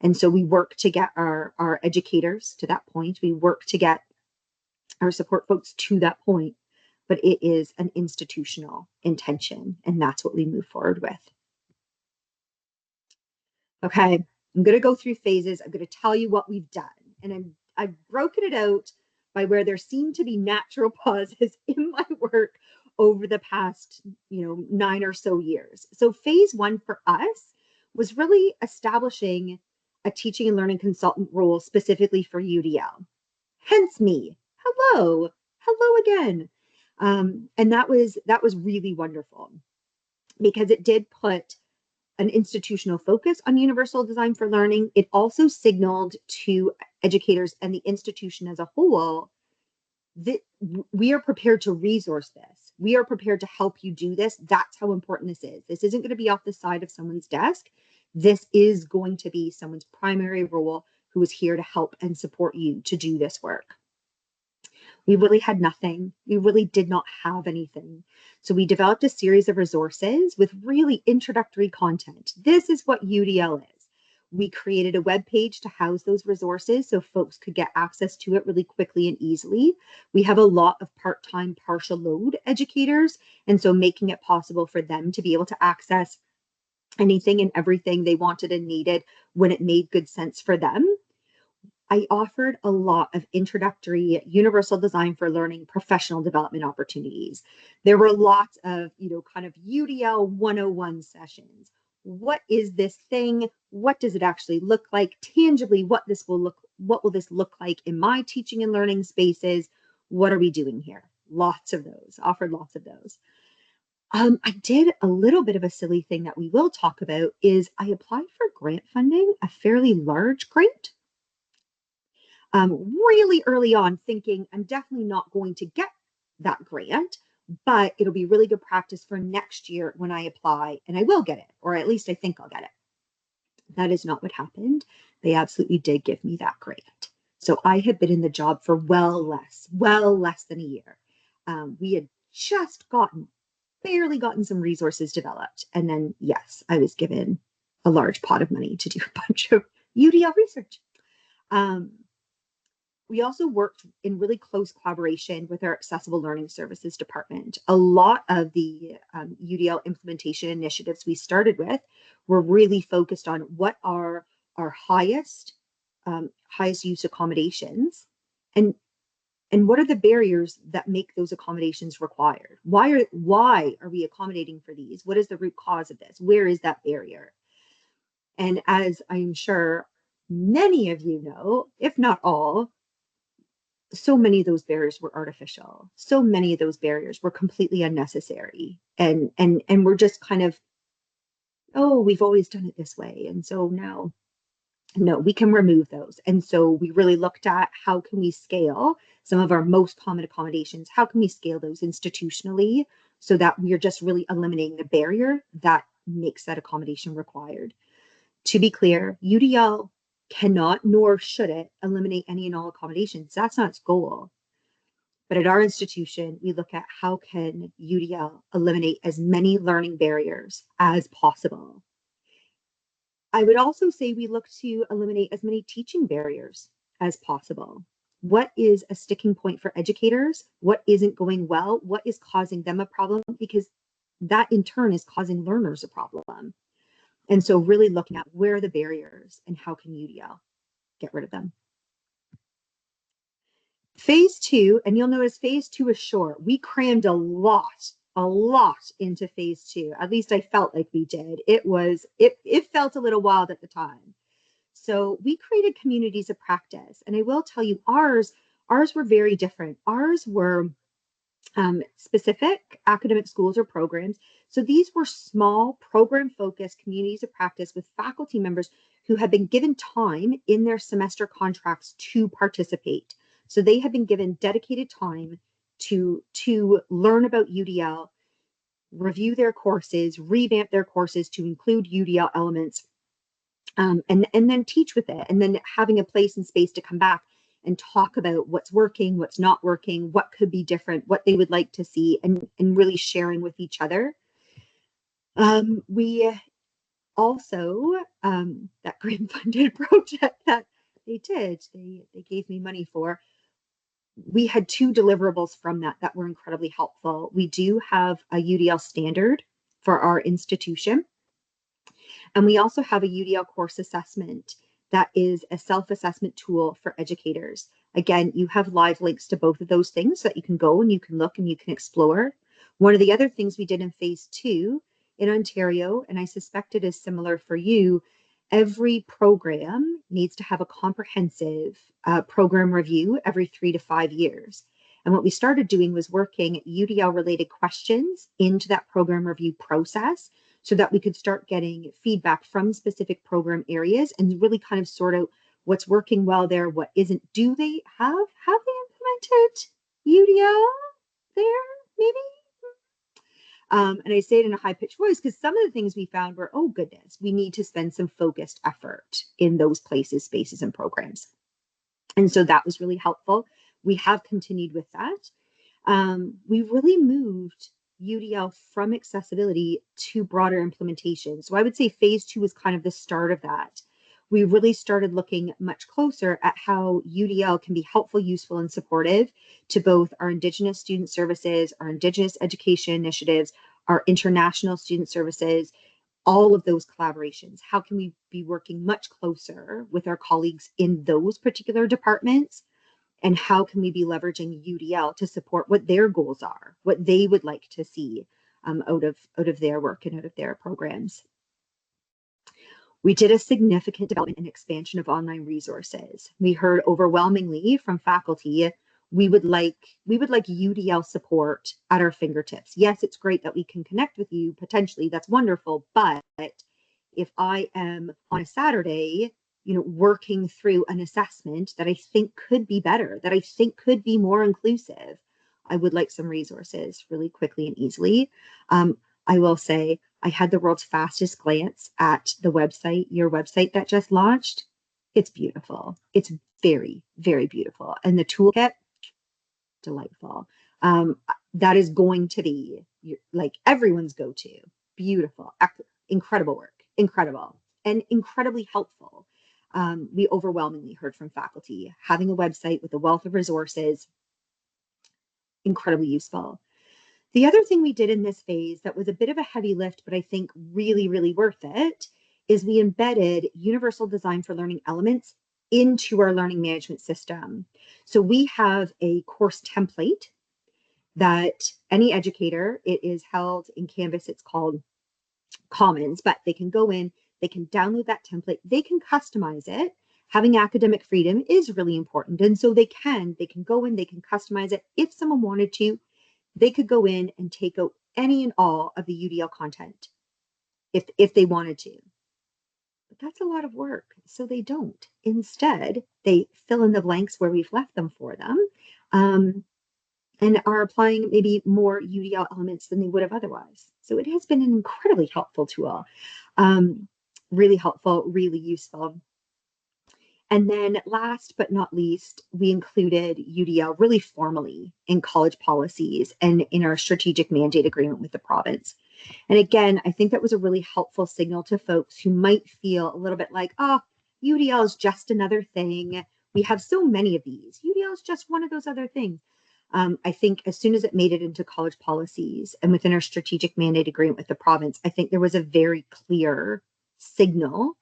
And so we work to get our educators to that point. We work to get our support folks to that point, but it is an institutional intention, and that's what we move forward with. Okay, I'm going to go through phases. I'm going to tell you what we've done, and I've broken it out by where there seem to be natural pauses in my work over the past 9 or so years. So phase 1 for us was really establishing a teaching and learning consultant role specifically for UDL. Hence me. Hello again. And that was really wonderful because it did put an institutional focus on Universal Design for Learning. It also signaled to educators and the institution as a whole that we are prepared to resource this. We are prepared to help you do this. That's how important this is. This isn't going to be off the side of someone's desk. This is going to be someone's primary role who is here to help and support you to do this work. We really had nothing. We really did not have anything. So we developed a series of resources with really introductory content. This is what UDL is. We created a web page to house those resources so folks could get access to it really quickly and easily. We have a lot of part-time partial load educators, and so making it possible for them to be able to access anything and everything they wanted and needed when it made good sense for them. I offered a lot of introductory universal design for learning professional development opportunities. There were lots of, kind of UDL 101 sessions. What is this thing? What does it actually look like tangibly? What will this look like in my teaching and learning spaces? What are we doing here? Lots of those, offered lots of those. I did a little bit of a silly thing that we will talk about is I applied for grant funding, a fairly large grant, really early on, thinking I'm definitely not going to get that grant, but it'll be really good practice for next year when I apply, and I will get it, or at least I think I'll get it. That is not what happened. They absolutely did give me that grant. So I had been in the job for well less than a year. We had just barely gotten some resources developed. And then, yes, I was given a large pot of money to do a bunch of UDL research. We also worked in really close collaboration with our Accessible Learning Services department. A lot of the UDL implementation initiatives we started with were really focused on what are our highest use accommodations and what are the barriers that make those accommodations required? Why are we accommodating for these? What is the root cause of this? Where is that barrier? And as I'm sure many of you know, if not all, so many of those barriers were artificial. So many of those barriers were completely unnecessary. And we're just kind of, oh, we've always done it this way. And so now, no, we can remove those. And so we really looked at how can we scale some of our most common accommodations? How can we scale those institutionally so that we are just really eliminating the barrier that makes that accommodation required? To be clear, UDL cannot, nor should it, eliminate any and all accommodations. That's not its goal. But at our institution, we look at how can UDL eliminate as many learning barriers as possible. I would also say we look to eliminate as many teaching barriers as possible. What is a sticking point for educators? What isn't going well? What is causing them a problem? Because that in turn is causing learners a problem. And so really looking at where are the barriers and how can UDL get rid of them. Phase 2, and you'll notice phase 2 is short. We crammed a lot into phase 2. At least I felt like we did. It felt a little wild at the time. So we created communities of practice. And I will tell you, ours were very different. Ours were specific academic schools or programs. So these were small program-focused communities of practice with faculty members who had been given time in their semester contracts to participate. So they had been given dedicated time to learn about UDL, review their courses, revamp their courses to include UDL elements, and then teach with it, and then having a place and space to come back and talk about what's working, what's not working, what could be different, what they would like to see, and really sharing with each other. We also, that grant-funded project that they gave me money for, we had 2 deliverables from that were incredibly helpful. We do have a UDL standard for our institution, and we also have a UDL course assessment that is a self-assessment tool for educators. Again, you have live links to both of those things so that you can go and you can look and you can explore. One of the other things we did in phase 2 in Ontario, and I suspect it is similar for you, every program needs to have a comprehensive program review every 3 to 5 years. And what we started doing was working UDL-related questions into that program review process so that we could start getting feedback from specific program areas and really kind of sort out what's working well there, what isn't. Have they implemented UDL there, maybe? And I say it in a high-pitched voice because some of the things we found were, oh goodness, we need to spend some focused effort in those places, spaces, and programs. And so that was really helpful. we have continued with that. We really moved UDL from accessibility to broader implementation. So I would say phase 2 was kind of the start of that. We really started looking much closer at how UDL can be helpful, useful, and supportive to both our Indigenous student services, our Indigenous education initiatives, our international student services, all of those collaborations. How can we be working much closer with our colleagues in those particular departments? And how can we be leveraging UDL to support what their goals are, what they would like to see out of their work and out of their programs? We did a significant development and expansion of online resources. We heard overwhelmingly from faculty, we would like UDL support at our fingertips. Yes, it's great that we can connect with you potentially, that's wonderful, but if I am on a Saturday, working through an assessment that I think could be better, that I think could be more inclusive, I would like some resources really quickly and easily. I will say I had the world's fastest glance at the website, your website that just launched. It's beautiful. It's very, very beautiful. And the toolkit, delightful. That is going to be like everyone's go-to. Beautiful, incredible work, incredible, and incredibly helpful. We overwhelmingly heard from faculty having a website with a wealth of resources, incredibly useful. The other thing we did in this phase that was a bit of a heavy lift, but I think really, really worth it, is we embedded universal design for learning elements into our learning management system. So we have a course template that any educator, it is held in Canvas, it's called Commons, but they can go in, they can download that template, they can customize it. Having academic freedom is really important. And so they can go in, they can customize it. If someone wanted to, they could go in and take out any and all of the UDL content if they wanted to. But that's a lot of work, so they don't. Instead, they fill in the blanks where we've left them for them, and are applying maybe more UDL elements than they would have otherwise. So it has been an incredibly helpful tool, really helpful, really useful. And then last but not least, we included UDL really formally in college policies and in our strategic mandate agreement with the province. And again, I think that was a really helpful signal to folks who might feel a little bit like, oh, UDL is just another thing. We have so many of these. UDL is just one of those other things. I think as soon as it made it into college policies and within our strategic mandate agreement with the province, I think there was a very clear signal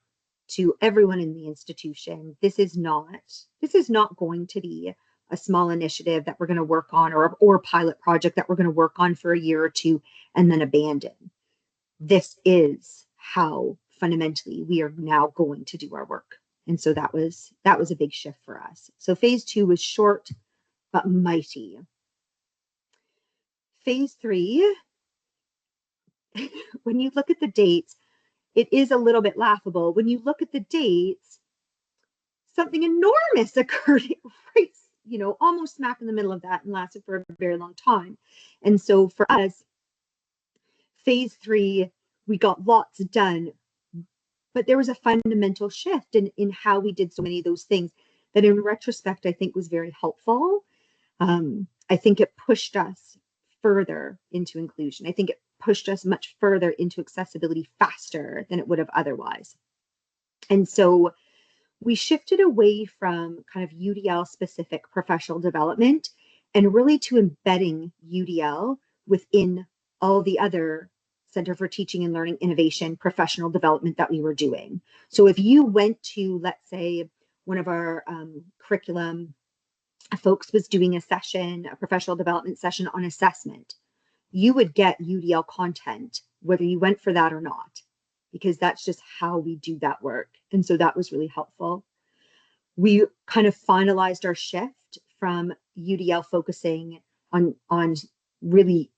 to everyone in the institution. This is not going to be a small initiative that we're going to work on or a pilot project that we're going to work on for a year or two and then abandon. This is how fundamentally we are now going to do our work. And so that was a big shift for us. So phase 2 was short but mighty. Phase 3, when you look at the dates, it is a little bit laughable. When you look at the dates, something enormous occurred right, almost smack in the middle of that and lasted for a very long time. And so for us, phase 3, we got lots done, but there was a fundamental shift in how we did so many of those things that in retrospect, I think was very helpful. I think it pushed us further into inclusion. I think it pushed us much further into accessibility faster than it would have otherwise. And so we shifted away from kind of UDL specific professional development and really to embedding UDL within all the other Center for Teaching and Learning Innovation professional development that we were doing. So if you went to, let's say, one of our curriculum folks was doing a professional development session on assessment, you would get UDL content, whether you went for that or not, because that's just how we do that work. And so that was really helpful. We kind of finalized our shift from UDL focusing on really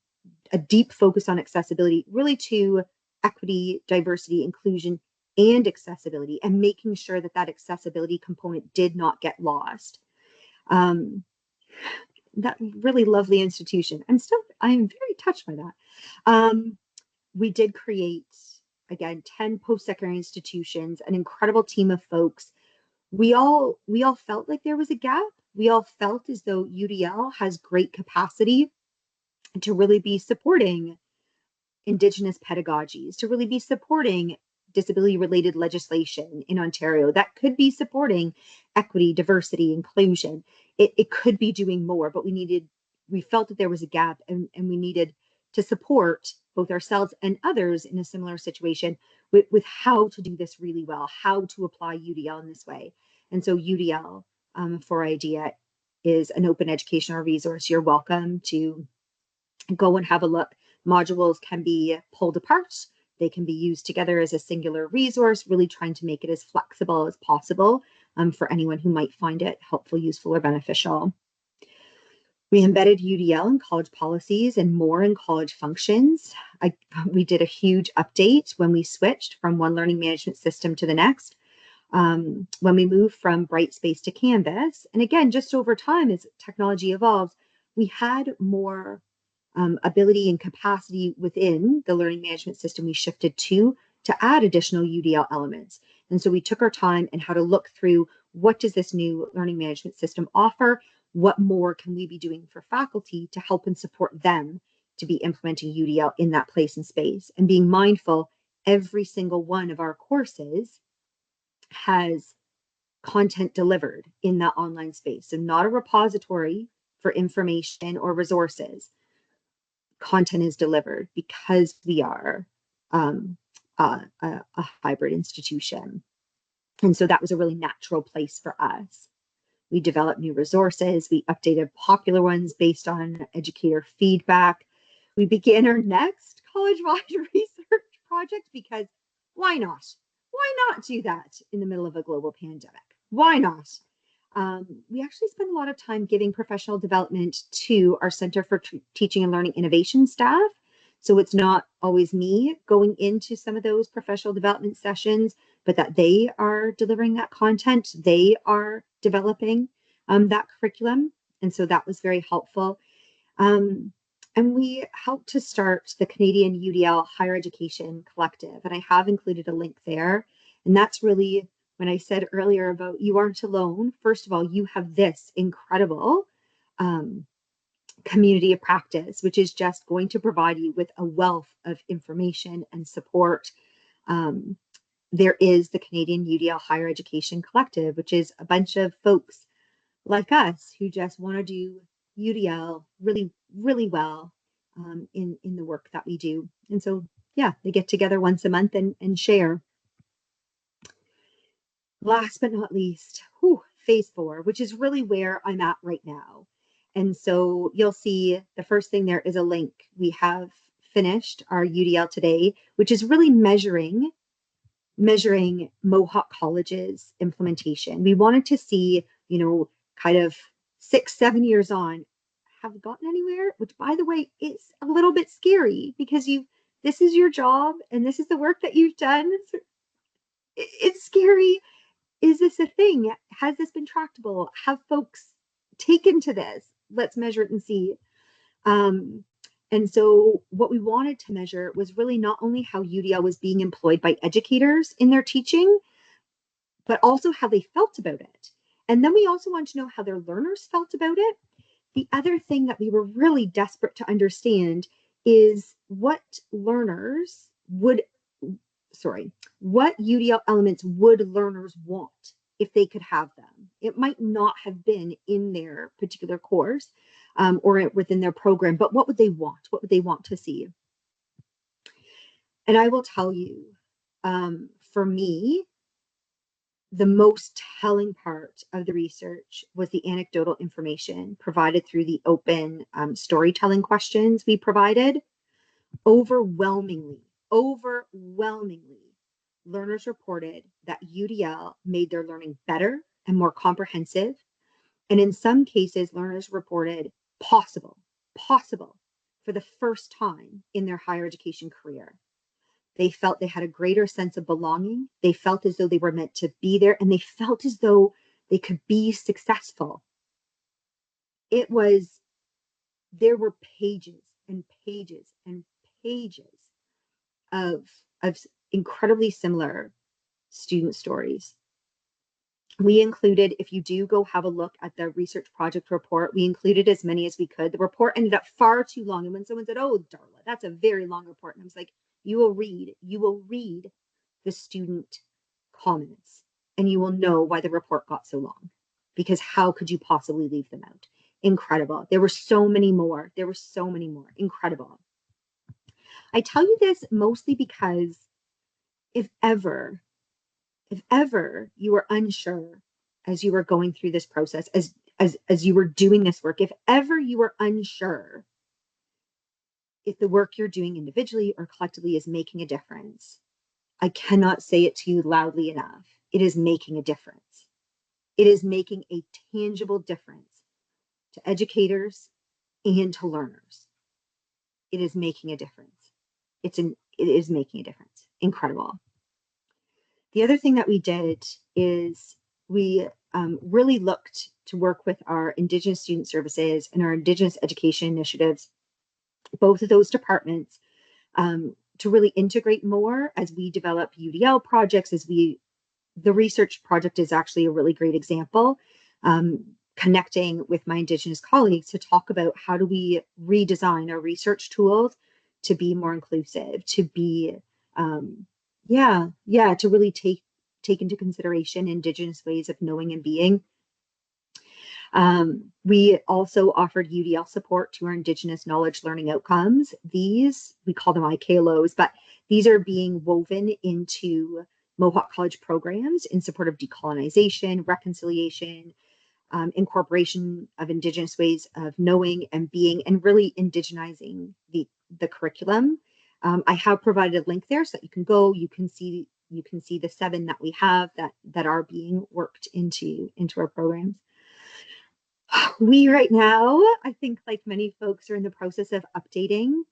a deep focus on accessibility, really to equity, diversity, inclusion, and accessibility, and making sure that accessibility component did not get lost. That really lovely institution. I am very touched by that. We did create, again, 10 post-secondary institutions, an incredible team of folks. We all felt like there was a gap we all felt as though UDL has great capacity to really be supporting Indigenous pedagogies, to really be supporting disability-related legislation in Ontario, that could be supporting equity, diversity, inclusion. It could be doing more, but we felt that there was a gap, and we needed to support both ourselves and others in a similar situation with how to do this really well, how to apply UDL in this way. And so UDL for IDEA is an open educational resource. You're welcome to go and have a look. Modules can be pulled apart. They can be used together as a singular resource, really trying to make it as flexible as possible for anyone who might find it helpful, useful, or beneficial. We embedded UDL in college policies and more in college functions. We did a huge update when we switched from one learning management system to the next. When we moved from Brightspace to Canvas, and again, just over time as technology evolves, we had more ability and capacity within the learning management system we shifted to add additional UDL elements. And so we took our time and how to look through, what does this new learning management system offer? What more can we be doing for faculty to help and support them to be implementing UDL in that place and space? And being mindful, every single one of our courses has content delivered in that online space. So not a repository for information or resources. Content is delivered because we are a hybrid institution. And so that was a really natural place for us. We developed new resources. We updated popular ones based on educator feedback. We began our next college-wide research project because why not? Why not do that in the middle of a global pandemic? Why not? We actually spend a lot of time giving professional development to our Center for Teaching and Learning Innovation staff. So it's not always me going into some of those professional development sessions, but that they are delivering that content. They are developing that curriculum. And so that was very helpful. And we helped to start the Canadian UDL Higher Education Collective. And I have included a link there. And that's really, when I said earlier about you aren't alone, first of all, you have this incredible community of practice, which is just going to provide you with a wealth of information and support. There is the Canadian UDL Higher Education Collective, which is a bunch of folks like us who just want to do UDL really, really well in the work that we do. And so, yeah, they get together once a month and share. Last but not least, phase 4, which is really where I'm at right now. And so you'll see the first thing there is a link. We have finished our UDL today, which is really measuring Mohawk College's implementation. We wanted to see, kind of 6-7 years on, have we gotten anywhere? Which, by the way, is a little bit scary because this is your job and this is the work that you've done. It's scary. Is this a thing? Has this been tractable? Have folks taken to this? Let's measure it and see. And so what we wanted to measure was really not only how UDL was being employed by educators in their teaching, but also how they felt about it. And then we also wanted to know how their learners felt about it. The other thing that we were really desperate to understand is what UDL elements would learners want if they could have them. It might not have been in their particular course or within their program, but what would they want? What would they want to see? And I will tell you, for me, the most telling part of the research was the anecdotal information provided through the open storytelling questions we provided. Overwhelmingly, learners reported that UDL made their learning better and more comprehensive. And in some cases, learners reported possible for the first time in their higher education career. They felt they had a greater sense of belonging. They felt as though they were meant to be there, and they felt as though they could be successful. There were pages and pages and pages of incredibly similar student stories. We included, if you do go have a look at the research project report, we included as many as we could. The report ended up far too long. And when someone said, oh, Darla, that's a very long report. And I was like, you will read the student comments and you will know why the report got so long, because how could you possibly leave them out? Incredible. There were so many more. Incredible. I tell you this mostly because if ever you were unsure as you were going through this process, as you were doing this work, if ever you were unsure if the work you're doing individually or collectively is making a difference, I cannot say it to you loudly enough. It is making a difference. It is making a tangible difference to educators and to learners. It is making a difference. It is making a difference. Incredible. The other thing that we did is we really looked to work with our Indigenous Student Services and our Indigenous Education Initiatives, both of those departments, to really integrate more as we develop UDL projects. The research project is actually a really great example, connecting with my Indigenous colleagues to talk about how do we redesign our research tools to be more inclusive, to be to really take into consideration Indigenous ways of knowing and being. We also offered UDL support to our Indigenous knowledge learning outcomes. These, we call them IKLOs, but these are being woven into Mohawk College programs in support of decolonization, reconciliation, incorporation of Indigenous ways of knowing and being, and really indigenizing the curriculum. I have provided a link there so that you can go, you can see the 7 that we have that are being worked into our programs. We right now, I think like many folks, are in the process of updating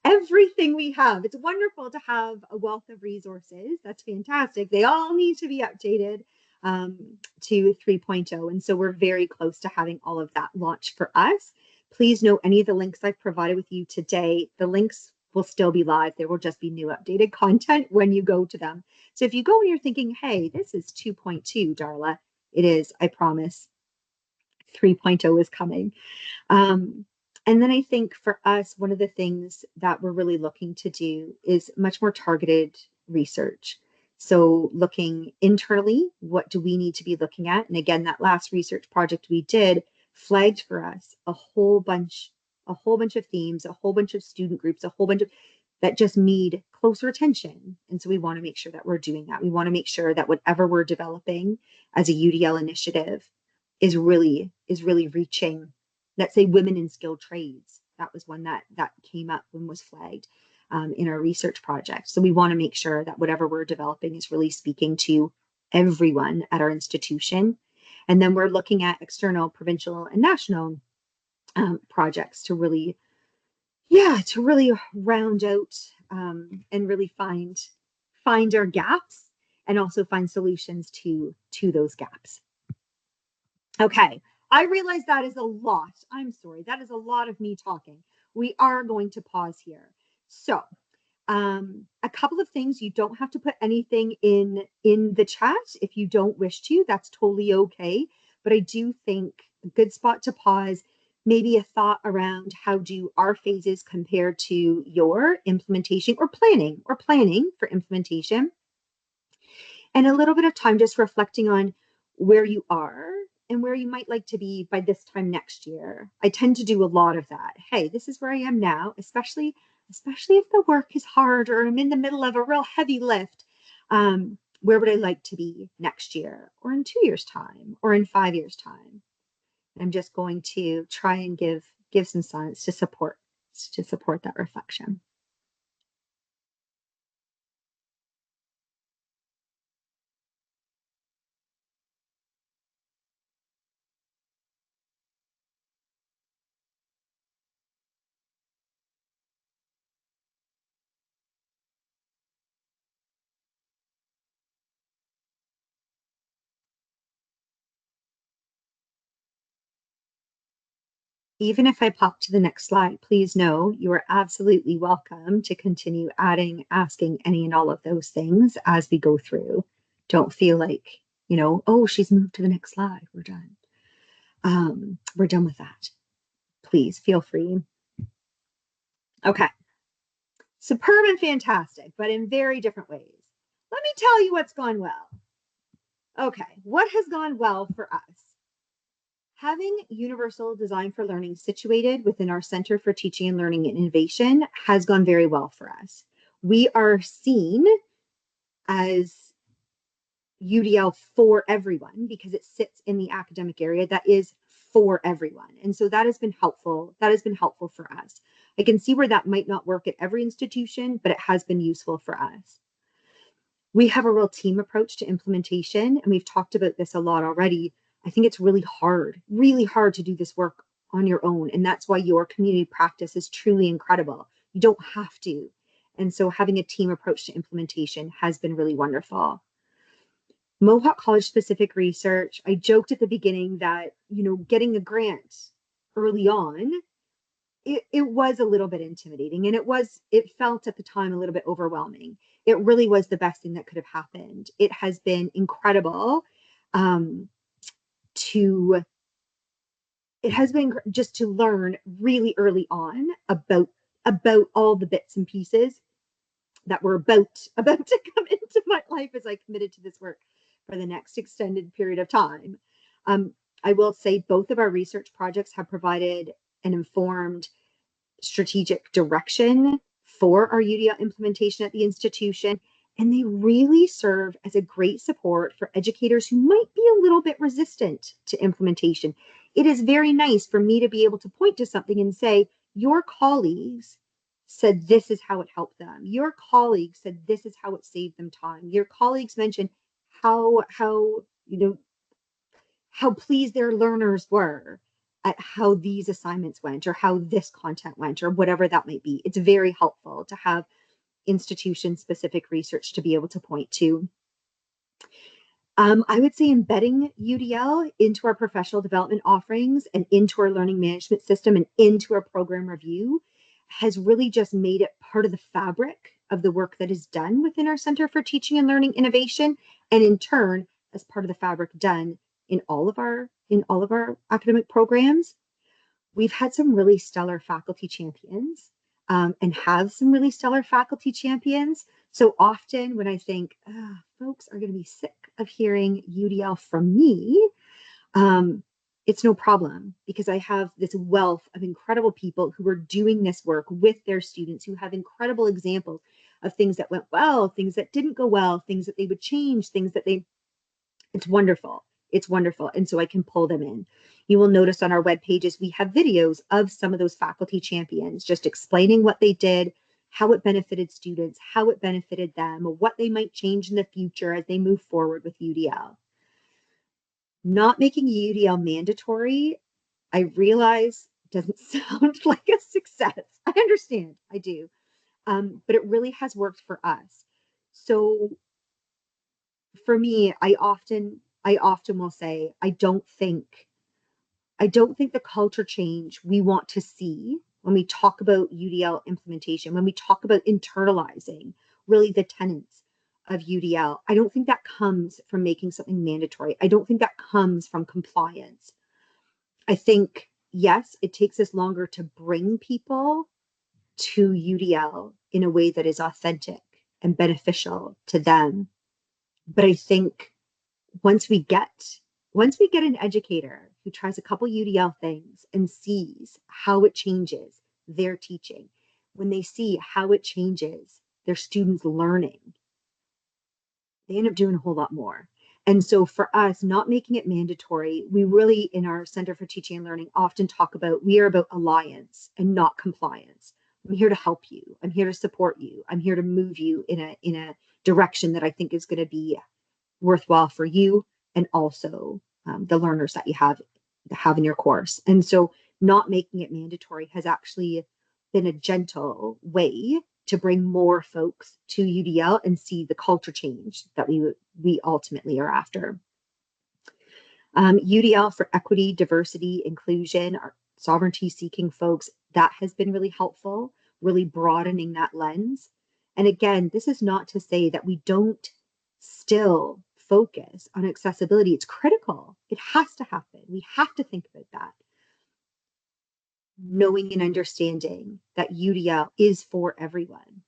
everything we have. It's wonderful to have a wealth of resources. That's fantastic. They all need to be updated to 3.0. And so we're very close to having all of that launched for us. Please note any of the links I've provided with you today, the links will still be live. There will just be new updated content when you go to them. So if you go and you're thinking, hey, this is 2.2, Darla, it is, I promise. 3.0 is coming. And then I think for us, one of the things that we're really looking to do is much more targeted research. So looking internally, what do we need to be looking at? And again, that last research project we did flagged for us a whole bunch of themes, a whole bunch of student groups, a whole bunch of that just need closer attention. And so we want to make sure that we're doing that. We want to make sure that whatever we're developing as a UDL initiative is really reaching, let's say, women in skilled trades. That was one that came up and was flagged in our research project. So we want to make sure that whatever we're developing is really speaking to everyone at our institution. And then we're looking at external, provincial, and national projects to really round out and really find our gaps and also find solutions to those gaps. Okay, I realize that is a lot. I'm sorry, that is a lot of me talking. We are going to pause here. So a couple of things, you don't have to put anything in the chat if you don't wish to, that's totally okay. But I do think a good spot to pause, maybe a thought around how do our phases compare to your implementation or planning for implementation. And a little bit of time just reflecting on where you are and where you might like to be by this time next year. I tend to do a lot of that. Hey, this is where I am now, especially if the work is hard or I'm in the middle of a real heavy lift. Where would I like to be next year or in 2 years' time or in 5 years' time? I'm just going to try and give some silence to support that reflection. Even if I pop to the next slide, please know you are absolutely welcome to continue adding, asking any and all of those things as we go through. Don't feel like You know, oh, she's moved to the next slide. We're done. We're done with that. Please feel free. Okay. Superb and fantastic, but in very different ways. Let me tell you what's gone well. Okay, what has gone well for us? Having Universal Design for Learning situated within our Center for Teaching and Learning and Innovation has gone very well for us. We are seen as UDL for everyone because it sits in the academic area that is for everyone. And so that has been helpful. That has been helpful for us. I can see where that might not work at every institution, but it has been useful for us. We have a real team approach to implementation, and we've talked about this a lot already. I think it's really hard to do this work on your own. And that's why your community practice is truly incredible. You don't have to. And so having a team approach to implementation has been really wonderful. Mohawk College specific research, I joked at the beginning that, you know, getting a grant early on, it was a little bit intimidating, and it felt at the time a little bit overwhelming. It really was the best thing that could have happened. It has been incredible just to learn really early on about all the bits and pieces that were about to come into my life as I committed to this work for the next extended period of time. I will say both of our research projects have provided an informed strategic direction for our UDL implementation at the institution, and they really serve as a great support for educators who might be a little bit resistant to implementation. It is very nice for me to be able to point to something and say, your colleagues said this is how it helped them. Your colleagues said this is how it saved them time. Your colleagues mentioned how pleased their learners were at how these assignments went or how this content went or whatever that might be. It's very helpful to have institution-specific research to be able to point to. I would say embedding UDL into our professional development offerings and into our learning management system and into our program review has really just made it part of the fabric of the work that is done within our Center for Teaching and Learning Innovation, and in turn, as part of the fabric done in all of our academic programs. We've had some really stellar faculty champions and have some really stellar faculty champions. So often when I think folks are going to be sick of hearing UDL from me, it's no problem, because I have this wealth of incredible people who are doing this work with their students, who have incredible examples of things that went well, things that didn't go well, things that they would change, it's wonderful. It's wonderful. And so I can pull them in. You will notice on our web pages, we have videos of some of those faculty champions just explaining what they did, how it benefited students, how it benefited them, what they might change in the future as they move forward with UDL. Not making UDL mandatory, I realize doesn't sound like a success. I understand, I do. But it really has worked for us. So for me, I often will say, I don't think the culture change we want to see when we talk about UDL implementation, when we talk about internalizing really the tenets of UDL, I don't think that comes from making something mandatory. I don't think that comes from compliance. I think, yes, it takes us longer to bring people to UDL in a way that is authentic and beneficial to them. But I think once we get an educator who tries a couple UDL things and sees how it changes their teaching, when they see how it changes their students' learning, they end up doing a whole lot more. And so for us, not making it mandatory, we really, in our Center for Teaching and Learning, often talk about, we are about alliance and not compliance. I'm here to help you. I'm here to support you. I'm here to move you in a direction that I think is going to be worthwhile for you and also the learners that you have in your course. And so not making it mandatory has actually been a gentle way to bring more folks to UDL and see the culture change that we ultimately are after. UDL for equity, diversity, inclusion, our sovereignty-seeking folks, that has been really helpful, really broadening that lens. And again, this is not to say that we don't still focus on accessibility, it's critical. It has to happen. We have to think about that. Knowing and understanding that UDL is for everyone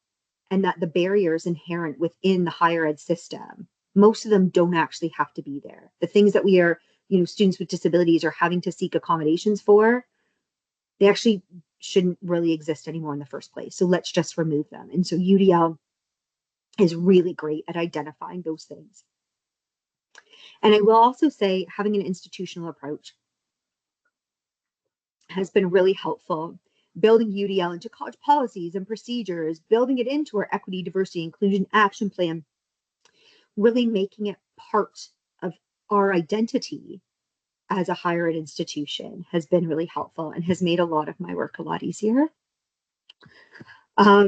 and that the barriers inherent within the higher ed system, most of them don't actually have to be there. The things that we are, students with disabilities are having to seek accommodations for, they actually shouldn't really exist anymore in the first place. So let's just remove them. And so UDL is really great at identifying those things. And I will also say having an institutional approach has been really helpful. Building UDL into college policies and procedures, building it into our equity, diversity, inclusion action plan, really making it part of our identity as a higher ed institution has been really helpful and has made a lot of my work a lot easier. I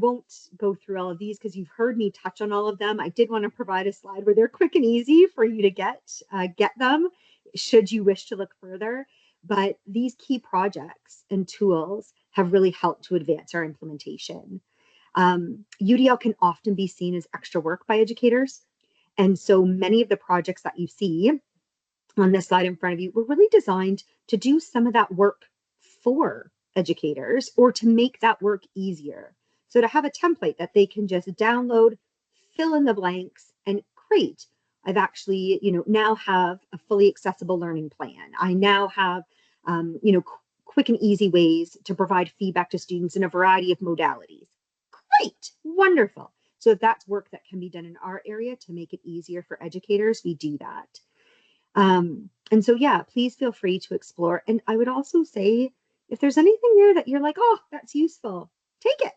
won't go through all of these because you've heard me touch on all of them. I did want to provide a slide where they're quick and easy for you to get them should you wish to look further. But these key projects and tools have really helped to advance our implementation. UDL can often be seen as extra work by educators. And so many of the projects that you see on this slide in front of you were really designed to do some of that work for educators or to make that work easier. So to have a template that they can just download, fill in the blanks, and great, I've actually, now have a fully accessible learning plan. I now have, quick and easy ways to provide feedback to students in a variety of modalities. Great, wonderful. So if that's work that can be done in our area to make it easier for educators, we do that. And so, yeah, please feel free to explore. And I would also say, if there's anything there that you're like, oh, that's useful, take it,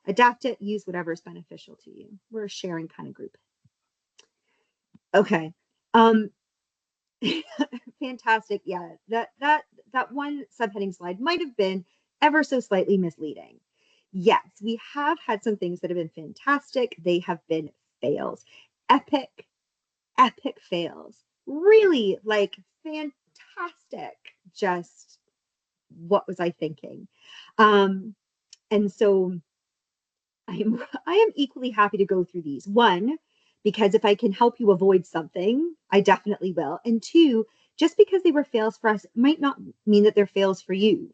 adapt it, use whatever's beneficial to you. We're a sharing kind of group. Okay. Fantastic. Yeah, that one subheading slide might have been ever so slightly misleading. Yes, we have had some things that have been fantastic. They have been fails, epic fails, really like fantastic. Just what was I thinking? And so I am equally happy to go through these. One, because if I can help you avoid something, I definitely will. And two, just because they were fails for us might not mean that they're fails for you.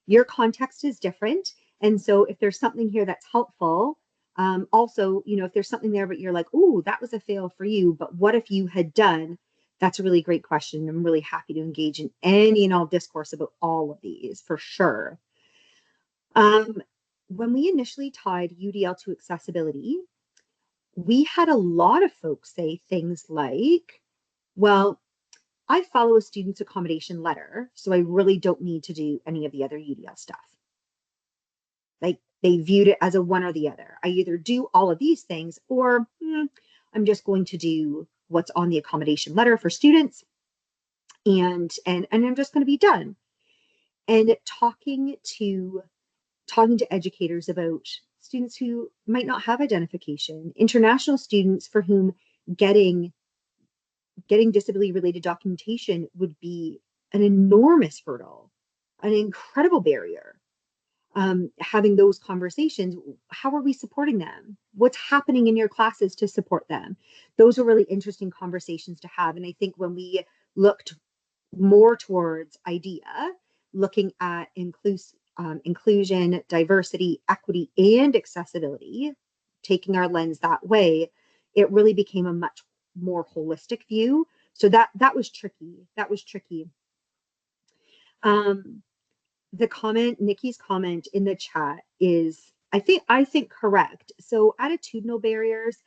Your context is different. And so if there's something here that's helpful, also, if there's something there, but you're like, oh, that was a fail for you, but what if you had done? That's a really great question. I'm really happy to engage in any and all discourse about all of these for sure. When we initially tied UDL to accessibility, we had a lot of folks say things like, well, I follow a student's accommodation letter, so I really don't need to do any of the other UDL stuff. Like they viewed it as a one or the other. I either do all of these things or I'm just going to do what's on the accommodation letter for students and I'm just going to be done. And talking to educators about students who might not have identification, international students for whom getting disability related documentation would be an enormous hurdle, an incredible barrier. Having those conversations, how are we supporting them? What's happening in your classes to support them? Those are really interesting conversations to have. And I think when we looked more towards IDEA, looking at inclusion, diversity, equity, and accessibility, taking our lens that way, it really became a much more holistic view. So that was tricky. The comment, Nikki's comment in the chat is, I think correct. So attitudinal barriers,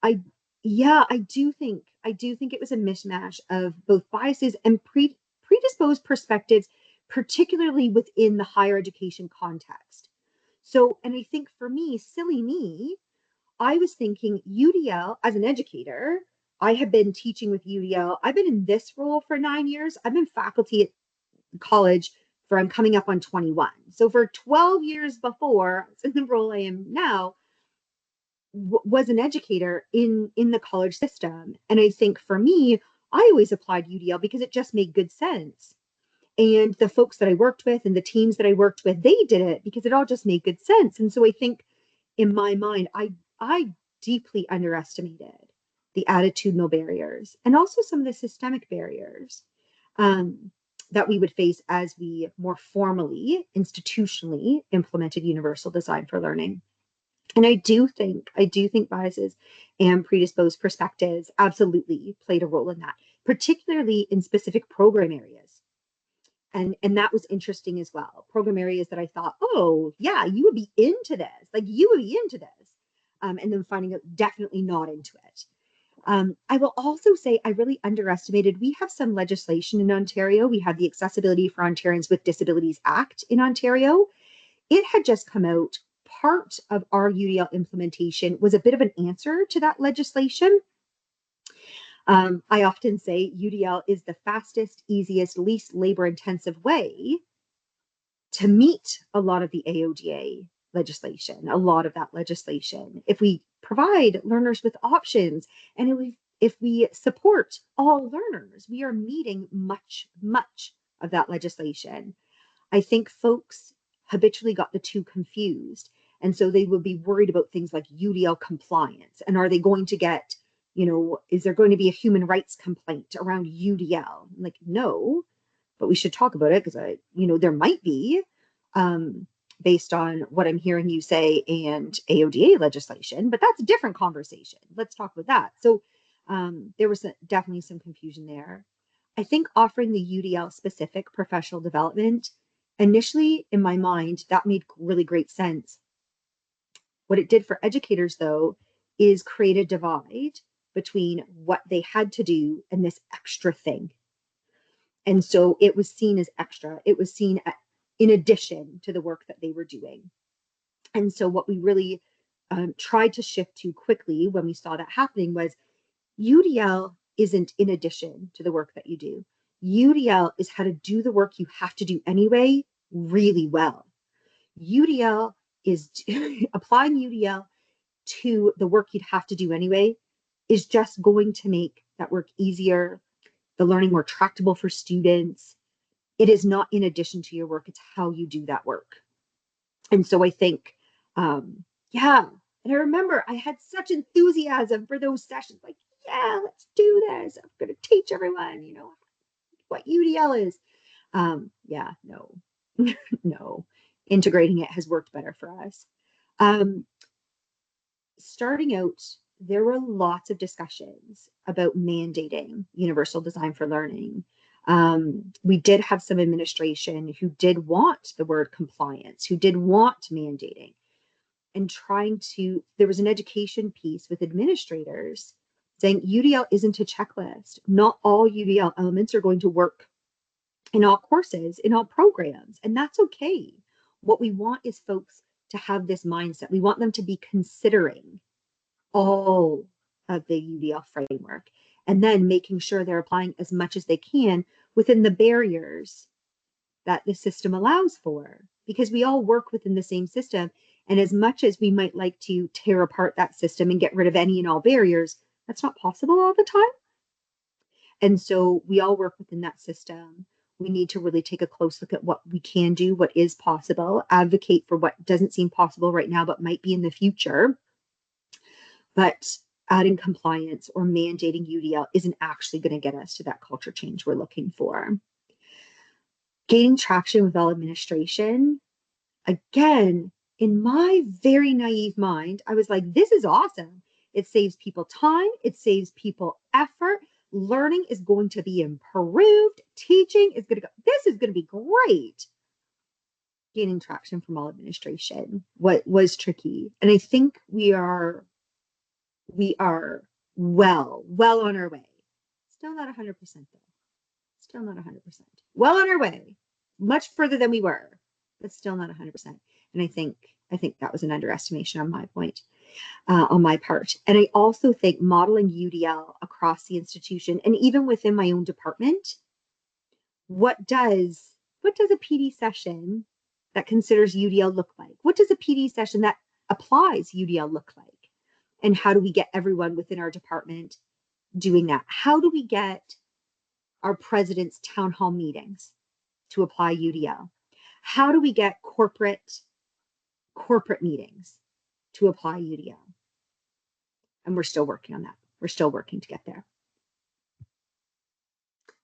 I do think it was a mismatch of both biases and predisposed perspectives, particularly within the higher education context. So, and I think for me, silly me, I was thinking UDL as an educator, I have been teaching with UDL. I've been in this role for 9 years. I've been faculty at college I'm coming up on 21. So for 12 years before, in the role I am now, was an educator in the college system. And I think for me, I always applied UDL because it just made good sense. And the folks that I worked with and the teams that I worked with, they did it because it all just made good sense. And so I think in my mind, I deeply underestimated the attitudinal barriers and also some of the systemic barriers that we would face as we more formally, institutionally implemented universal design for learning. And I do think biases and predisposed perspectives absolutely played a role in that, particularly in specific program areas. And that was interesting as well. Program areas that I thought, oh yeah, you would be into this, like you would be into this. And then finding out definitely not into it. I will also say I really underestimated, we have some legislation in Ontario. We have the Accessibility for Ontarians with Disabilities Act in Ontario. It had just come out. Part of our UDL implementation was a bit of an answer to that legislation. I often say UDL is the fastest, easiest, least labor-intensive way to meet a lot of the AODA legislation, a lot of that legislation. If we provide learners with options and if we support all learners, we are meeting much of that legislation. I think folks habitually got the two confused. And so they would be worried about things like UDL compliance. And are they going to get, is there going to be a human rights complaint around UDL? I'm like, no, but we should talk about it because there might be, based on what I'm hearing you say and AODA legislation, but that's a different conversation. Let's talk about that. So there was definitely some confusion there. I think offering the UDL specific professional development, initially in my mind, that made really great sense. What it did for educators, though, is create a divide between what they had to do and this extra thing. And so it was seen as extra. It was seen in addition to the work that they were doing. And so what we really tried to shift to quickly when we saw that happening was UDL isn't in addition to the work that you do. UDL is how to do the work you have to do anyway really well. UDL is applying UDL to the work you'd have to do anyway is just going to make that work easier, the learning more tractable for students. It is not in addition to your work, it's how you do that work. And so I think, yeah. And I remember I had such enthusiasm for those sessions, like, yeah, let's do this. I'm going to teach everyone, what UDL is. Yeah, no, no. Integrating it has worked better for us. Starting out, there were lots of discussions about mandating universal design for learning. We did have some administration who did want the word compliance, who did want mandating, and there was an education piece with administrators saying UDL isn't a checklist. Not all UDL elements are going to work in all courses, in all programs, and that's okay. What we want is folks to have this mindset. We want them to be considering all of the UDL framework and then making sure they're applying as much as they can within the barriers that the system allows for, because we all work within the same system. And as much as we might like to tear apart that system and get rid of any and all barriers, that's not possible all the time. And so we all work within that system. We need to really take a close look at what we can do, what is possible, advocate for what doesn't seem possible right now, but might be in the future. But adding compliance or mandating UDL isn't actually going to get us to that culture change we're looking for. Gaining traction with all administration, again, in my very naive mind, I was like, this is awesome. It saves people time. It saves people effort. Learning is going to be improved. Teaching is going to go. This is going to be great. Gaining traction from all administration, what was tricky. And I think we are well on our way. Still not 100% though. Still not 100%. Well on our way. Much further than we were, but still not 100%. And I think that was an underestimation on my point, on my part. And I also think modeling UDL across the institution and even within my own department, what does a PD session that considers UDL look like? What does a PD session that applies UDL look like? And how do we get everyone within our department doing that? How do we get our president's town hall meetings to apply UDL? How do we get corporate meetings to apply UDL? And we're still working on that. We're still working to get there.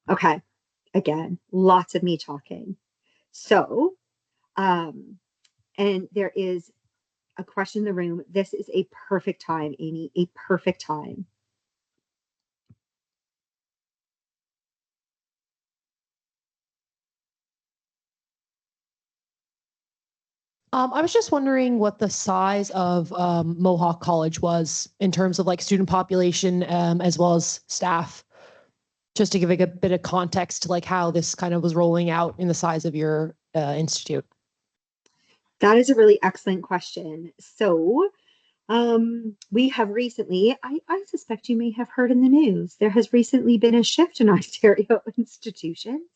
Okay, again, lots of me talking. So, and there is a question in the room. This is a perfect time, Amy, a perfect time. I was just wondering what the size of Mohawk College was in terms of like student population as well as staff, just to give a bit of context to like how this kind of was rolling out in the size of your institute. That is a really excellent question. So we have recently, I suspect you may have heard in the news, there has recently been a shift in Ontario institutions,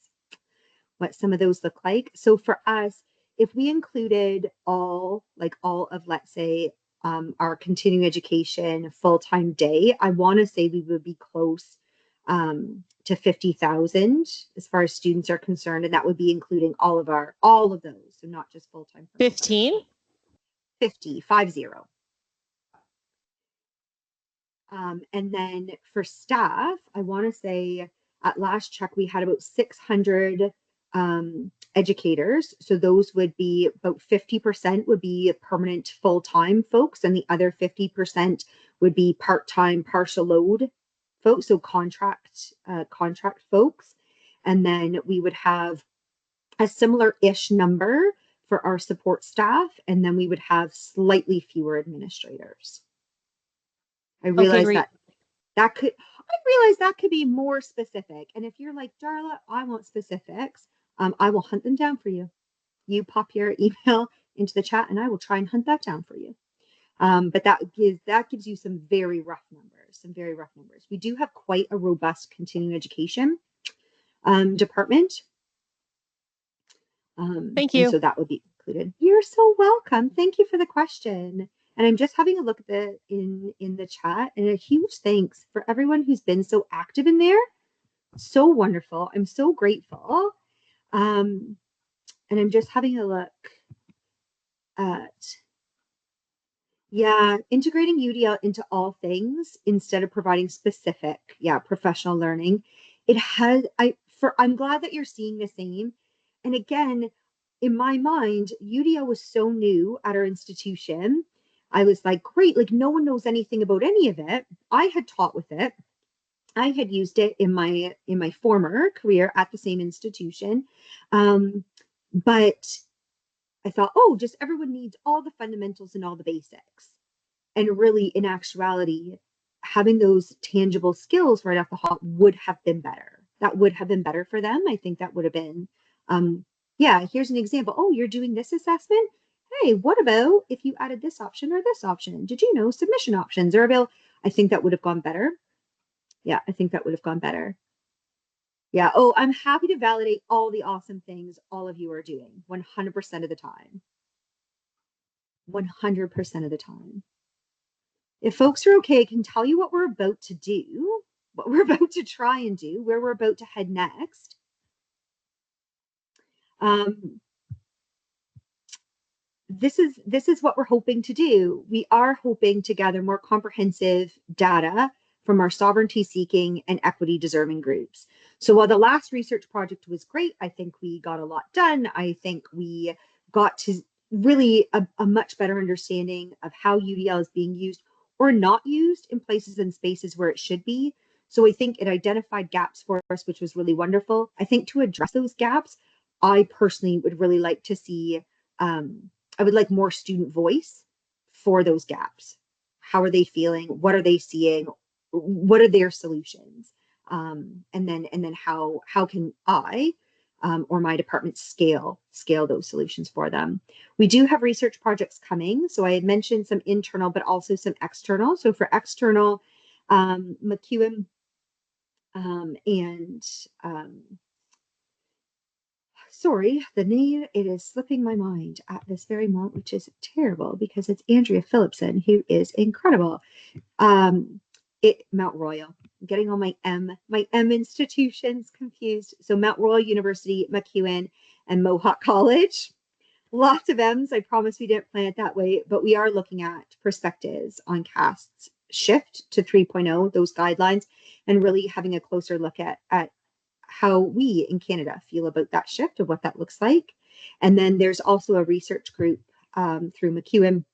what some of those look like. So for us, if we included all of, let's say, our continuing education full-time day, I want to say we would be close to 50,000 as far as students are concerned, and that would be including all of those, so not just full-time. 15? 50. And then for staff, I want to say at last check, we had about 600 educators. So those would be about 50% would be permanent full-time folks, and the other 50% would be part-time partial load folks, so contract folks. And then we would have a similar-ish number for our support staff, and then we would have slightly fewer administrators. I realize that could be more specific. And if you're like, Darla, I want specifics, I will hunt them down for you. You pop your email into the chat and I will try and hunt that down for you. But that gives you some very rough numbers. We do have quite a robust continuing education department. Thank you. So that would be included. You're so welcome. Thank you for the question. And I'm just having a look at in the chat, and a huge thanks for everyone who's been so active in there. So wonderful. I'm so grateful. And I'm just having a look at, integrating UDL into all things instead of providing specific, professional learning. I'm glad that you're seeing the same. And again, in my mind, UDL was so new at our institution. I was like, great, like no one knows anything about any of it. I had taught with it. I had used it in my former career at the same institution. But I thought, just everyone needs all the fundamentals and all the basics. And really, in actuality, having those tangible skills right off the hop would have been better. That would have been better for them. I think that would have been, here's an example. You're doing this assessment. Hey, what about if you added this option or this option? Did you know submission options are available? I think that would have gone better. Yeah, I think that would have gone better. Yeah. I'm happy to validate all the awesome things all of you are doing 100% of the time. 100% of the time. If folks are okay, I can tell you what we're about to do, what we're about to try and do, where we're about to head next. This is what we're hoping to do. We are hoping to gather more comprehensive data from our sovereignty seeking and equity deserving groups. So while the last research project was great, I think we got a lot done. I think we got to really a much better understanding of how UDL is being used or not used in places and spaces where it should be. So I think it identified gaps for us, which was really wonderful. I think to address those gaps, I personally would really like to see, I would like more student voice for those gaps. How are they feeling? What are they seeing? What are their solutions? And then how can I or my department scale those solutions for them? We do have research projects coming. So I had mentioned some internal, but also some external. So for external, McEwen and sorry, the name, it is slipping my mind at this very moment, which is terrible because it's Andrea Phillipson, who is incredible. Mount Royal. I'm getting all my M institutions confused. So Mount Royal University, McEwen, and Mohawk College. Lots of M's. I promise we didn't plan it that way, but we are looking at perspectives on casts, shift to 3.0, those guidelines, and really having a closer look at how we in Canada feel about that shift of what that looks like. And then there's also a research group through MacEwan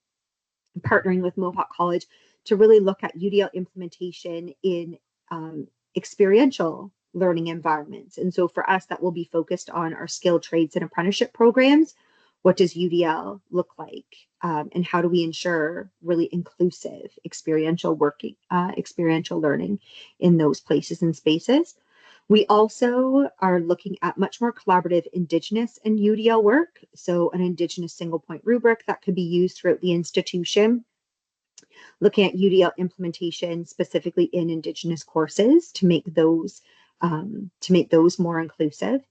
partnering with Mohawk College to really look at UDL implementation in experiential learning environments. And so for us, that will be focused on our skilled trades and apprenticeship programs. What does UDL look like? And how do we ensure really inclusive experiential working, experiential learning in those places and spaces? We also are looking at much more collaborative Indigenous and UDL work. So an Indigenous single point rubric that could be used throughout the institution, looking at UDL implementation specifically in Indigenous courses to make those more inclusive.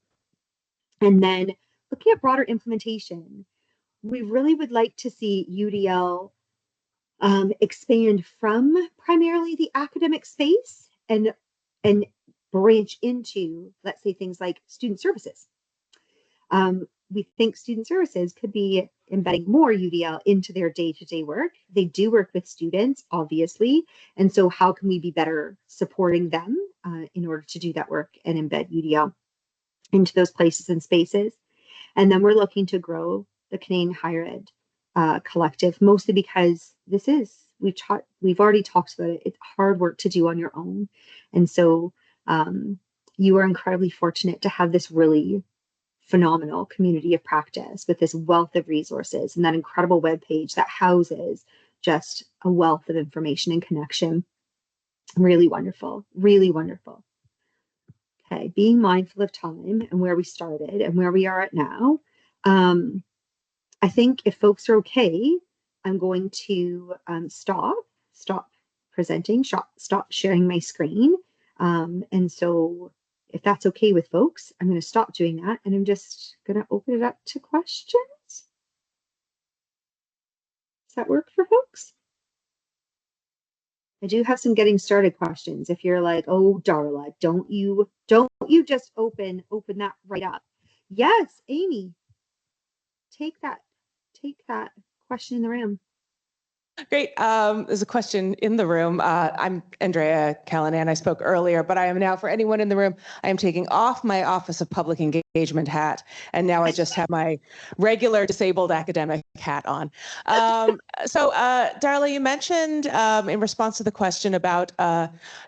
And then looking at broader implementation, we really would like to see UDL expand from primarily the academic space and branch into, let's say, things like student services. We think student services could be embedding more UDL into their day-to-day work. They do work with students, obviously, and so how can we be better supporting them in order to do that work and embed UDL into those places and spaces? And then we're looking to grow the Canadian Higher Ed collective, mostly because we've already talked about it. It's hard work to do on your own, and so you are incredibly fortunate to have this really phenomenal community of practice with this wealth of resources and that incredible webpage that houses just a wealth of information and connection. Really wonderful, really wonderful. Okay, being mindful of time and where we started and where we are at now. I think if folks are okay, I'm going to stop presenting, stop sharing my screen. And so if that's okay with folks, I'm going to stop doing that and I'm just going to open it up to questions. Does that work for folks? I do have some getting started questions. If you're like, oh, Darla, don't you just open that right up. Yes, Amy, take that question in the room. Great. There's a question in the room. I'm Andrea Callanan. I spoke earlier, but I am now, for anyone in the room, I am taking off my Office of Public Engagement hat, and now I just have my regular disabled academic hat on. So, Darla, you mentioned in response to the question about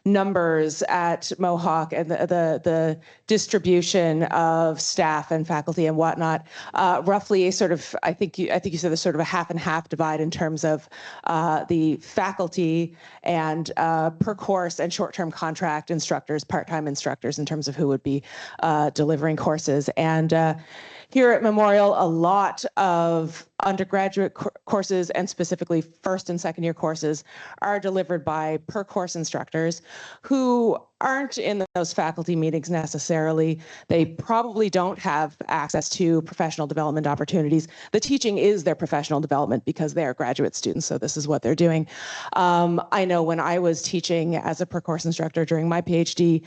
numbers at Mohawk and the distribution of staff and faculty and whatnot, roughly sort of, I think you said there's sort of a half and half divide in terms of the faculty and per course and short-term contract instructors, part-time instructors in terms of who would be delivering courses. And here at Memorial, a lot of undergraduate courses and specifically first and second year courses are delivered by per course instructors who aren't in those faculty meetings necessarily. They probably don't have access to professional development opportunities. The teaching is their professional development because they are graduate students, so this is what they're doing. I know when I was teaching as a per course instructor during my PhD,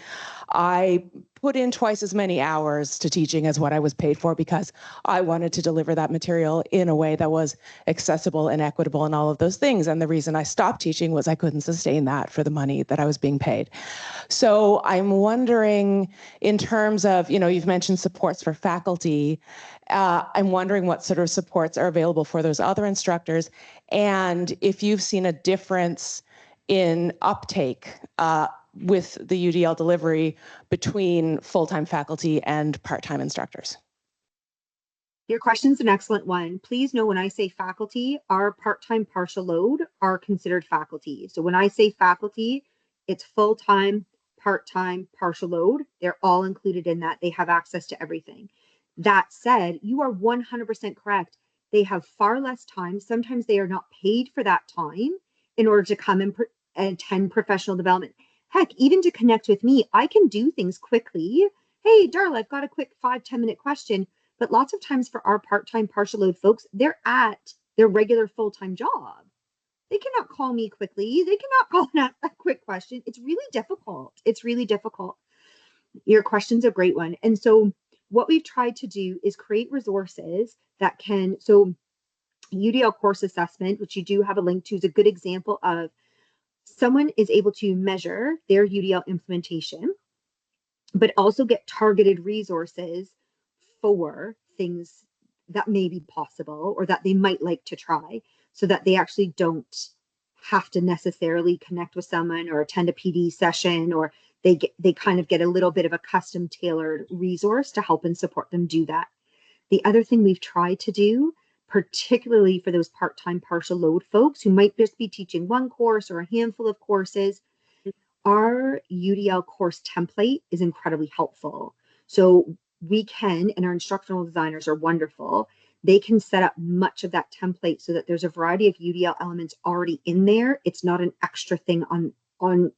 I put in twice as many hours to teaching as what I was paid for because I wanted to deliver that material in a way that was accessible and equitable and all of those things. And the reason I stopped teaching was I couldn't sustain that for the money that I was being paid. So I'm wondering, in terms of, you've mentioned supports for faculty, I'm wondering what sort of supports are available for those other instructors, and if you've seen a difference in uptake with the UDL delivery between full-time faculty and part-time instructors. Your question's an excellent one. Please know when I say faculty, our part-time partial load are considered faculty. So when I say faculty, it's full-time, part-time, partial load. They're all included in that. They have access to everything. That said, you are 100% correct. They have far less time. Sometimes they are not paid for that time in order to come and attend professional development. Heck, even to connect with me, I can do things quickly. Hey, Darla, I've got a quick 5-10 minute question. But lots of times for our part-time partial load folks, they're at their regular full-time job. They cannot call me quickly. They cannot call and ask a quick question. It's really difficult. It's really difficult. Your question's a great one. And so what we've tried to do is create resources that can, so UDL course assessment, which you do have a link to, is a good example of someone is able to measure their UDL implementation, but also get targeted resources for things that may be possible or that they might like to try, so that they actually don't have to necessarily connect with someone or attend a PD session, or they kind of get a little bit of a custom tailored resource to help and support them do that. The other thing we've tried to do, particularly for those part-time partial load folks who might just be teaching one course or a handful of courses, our UDL course template is incredibly helpful. So we can, and our instructional designers are wonderful, they can set up much of that template so that there's a variety of UDL elements already in there. It's not an extra thing on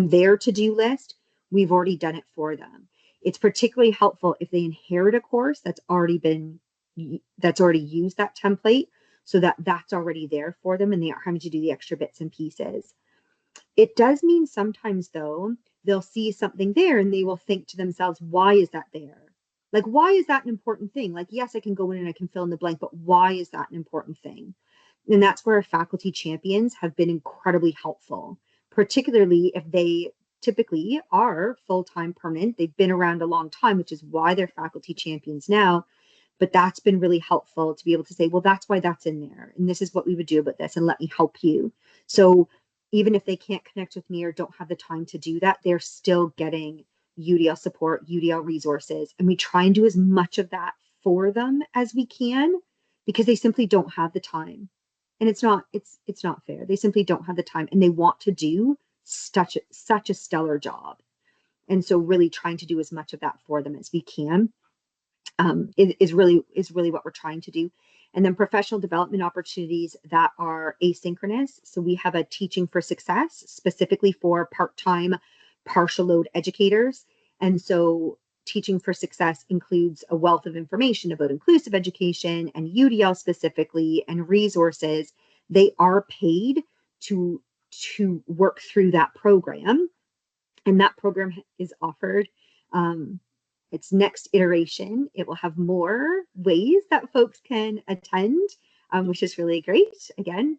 their to-do list. We've already done it for them. It's particularly helpful if they inherit a course that's already used that template, so that that's already there for them and they aren't having to do the extra bits and pieces. It does mean sometimes, though, they'll see something there and they will think to themselves, why is that there? Like, why is that an important thing? Like, yes, I can go in and I can fill in the blank, but why is that an important thing? And that's where our faculty champions have been incredibly helpful, particularly if they typically are full-time permanent. They've been around a long time, which is why they're faculty champions now. But that's been really helpful to be able to say, well, that's why that's in there. And this is what we would do about this, and let me help you. So even if they can't connect with me or don't have the time to do that, they're still getting UDL support, UDL resources. And we try and do as much of that for them as we can, because they simply don't have the time. And it's not fair. They simply don't have the time, and they want to do such a stellar job. And so really trying to do as much of that for them as we can is really what we're trying to do. And then professional development opportunities that are asynchronous. So we have a Teaching for Success specifically for part-time partial load educators. And so Teaching for Success includes a wealth of information about inclusive education and UDL specifically, and resources. They are paid to work through that program, and that program is offered. Its next iteration, it will have more ways that folks can attend, which is really great. Again,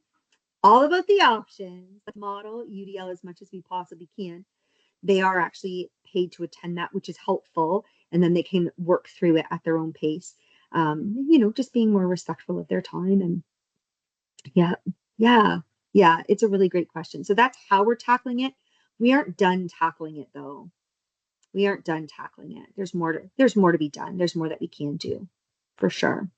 all about the options. Model UDL as much as we possibly can. They are actually paid to attend that, which is helpful, and then they can work through it at their own pace. Just being more respectful of their time. And yeah, it's a really great question. So that's how we're tackling it. We aren't done tackling it, though. We aren't done tackling it. There's more to be done. There's more that we can do, for sure.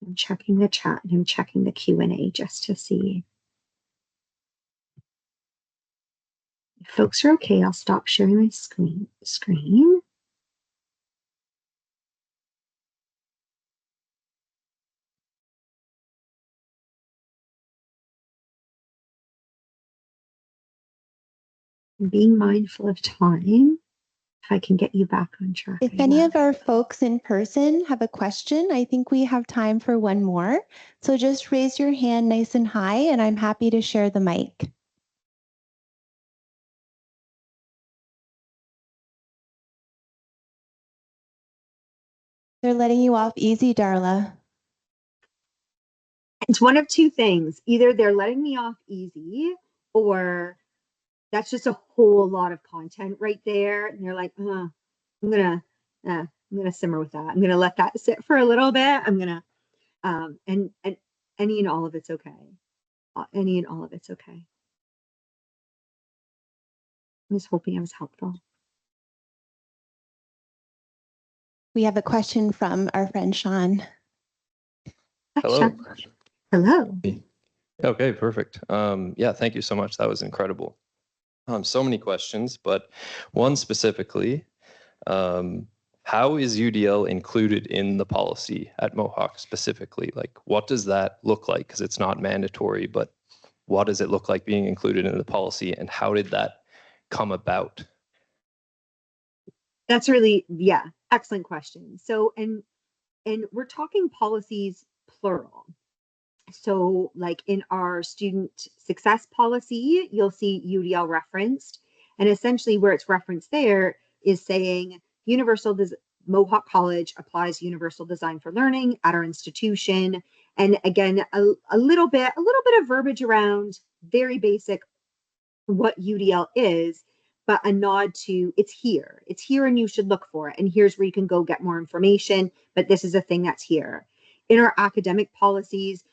I'm checking the chat and I'm checking the Q&A just to see if folks are okay. I'll stop sharing my screen. Being mindful of time. If I can get you back on track. If any of our folks in person have a question, I think we have time for one more. So just raise your hand nice and high, and I'm happy to share the mic. They're letting you off easy, Darla. It's one of two things. Either they're letting me off easy, or that's just a whole lot of content right there. And they're like, I'm gonna simmer with that. I'm gonna let that sit for a little bit. I'm gonna, and any and all of it's okay. Any and all of it's okay. I'm just hoping I was helpful. We have a question from our friend Sean. Hello. Sean. Hello. Okay, perfect. Yeah, thank you so much. That was incredible. So many questions, but one specifically, how is UDL included in the policy at Mohawk specifically? Like, what does that look like? Because it's not mandatory, but what does it look like being included in the policy, and how did that come about? That's really, excellent question. So, and we're talking policies plural. So like in our student success policy, you'll see UDL referenced, and essentially where it's referenced there is saying universal Mohawk College applies universal design for learning at our institution. And again, a little bit of verbiage around very basic what UDL is, but a nod to it's here and you should look for it. And here's where you can go get more information, but this is a thing that's here. In our academic policies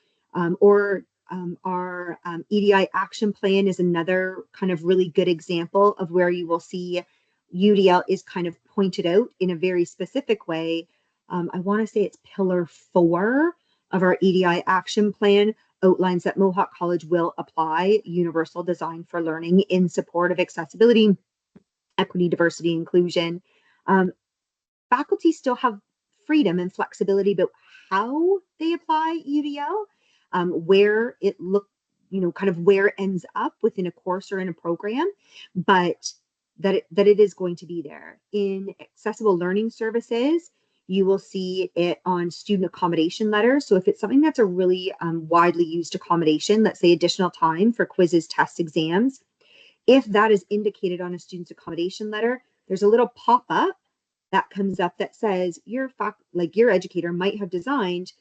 our EDI action plan is another kind of really good example of where you will see UDL is kind of pointed out in a very specific way. I want to say it's pillar 4 of our EDI action plan outlines that Mohawk College will apply universal design for learning in support of accessibility, equity, diversity, inclusion. Faculty still have freedom and flexibility about how they apply UDL, where it kind of where it ends up within a course or in a program, but that it is going to be there. In accessible learning services, you will see it on student accommodation letters. So if it's something that's a really widely used accommodation, let's say additional time for quizzes, tests, exams, if that is indicated on a student's accommodation letter, there's a little pop-up that comes up that says your educator might have designed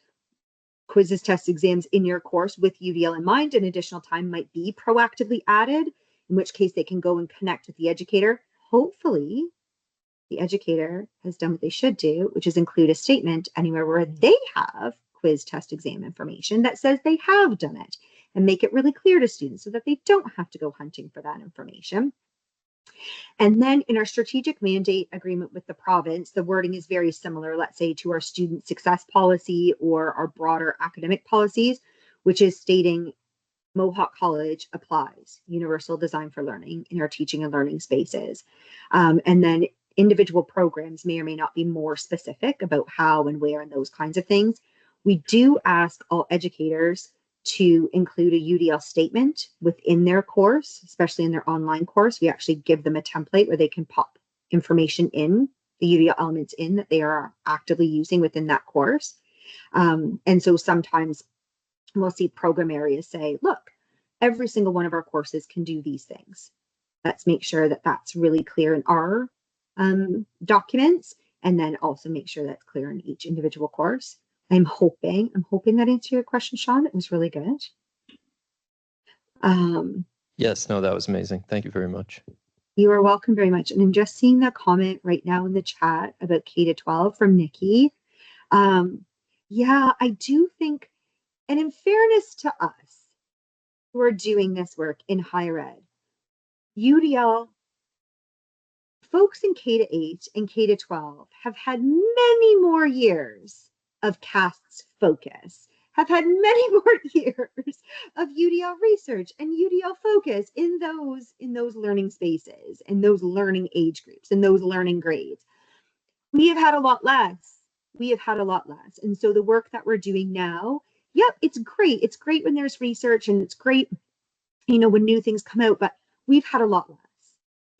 quizzes, tests, exams in your course with UDL in mind, and additional time might be proactively added, in which case they can go and connect with the educator. Hopefully, the educator has done what they should do, which is include a statement anywhere where they have quiz, test, exam information that says they have done it, and make it really clear to students so that they don't have to go hunting for that information. And then in our strategic mandate agreement with the province, the wording is very similar, let's say, to our student success policy or our broader academic policies, which is stating Mohawk College applies universal design for learning in our teaching and learning spaces. And then individual programs may or may not be more specific about how and where and those kinds of things. We do ask all educators to include a UDL statement within their course, especially in their online course. We actually give them a template where they can pop information in, the UDL elements in that they are actively using within that course. And so sometimes we'll see program areas say, look, every single one of our courses can do these things. Let's make sure that that's really clear in our documents, and then also make sure that's clear in each individual course. I'm hoping that answered your question, Sean. It was really good. Yes, no, that was amazing. Thank you very much. You are welcome very much. And I'm just seeing the comment right now in the chat about K-12 from Nikki. Yeah, I do think, and in fairness to us who are doing this work in higher ed, UDL folks in K-8 and K-12 have had many more years of CAST's focus, have had many more years of UDL research and UDL focus in those learning spaces, in those learning age groups, in those learning grades. We have had a lot less. And so the work that we're doing now, yep, it's great. It's great when there's research, and it's great, when new things come out, but we've had a lot less.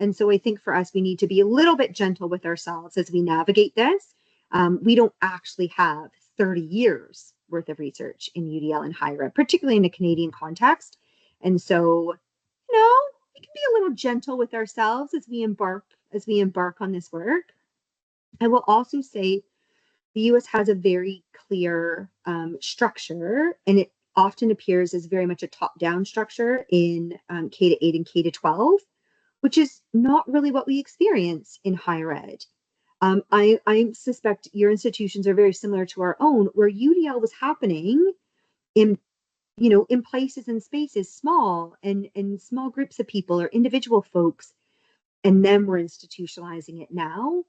And so I think for us, we need to be a little bit gentle with ourselves as we navigate this. We don't actually have 30 years worth of research in UDL and higher ed, particularly in a Canadian context. And so, we can be a little gentle with ourselves as we embark on this work. I will also say the US has a very clear structure, and it often appears as very much a top-down structure in K-8 and K-12, which is not really what we experience in higher ed. I suspect your institutions are very similar to our own, where UDL was happening in places and spaces, small and small groups of people or individual folks, and then we're institutionalizing it now.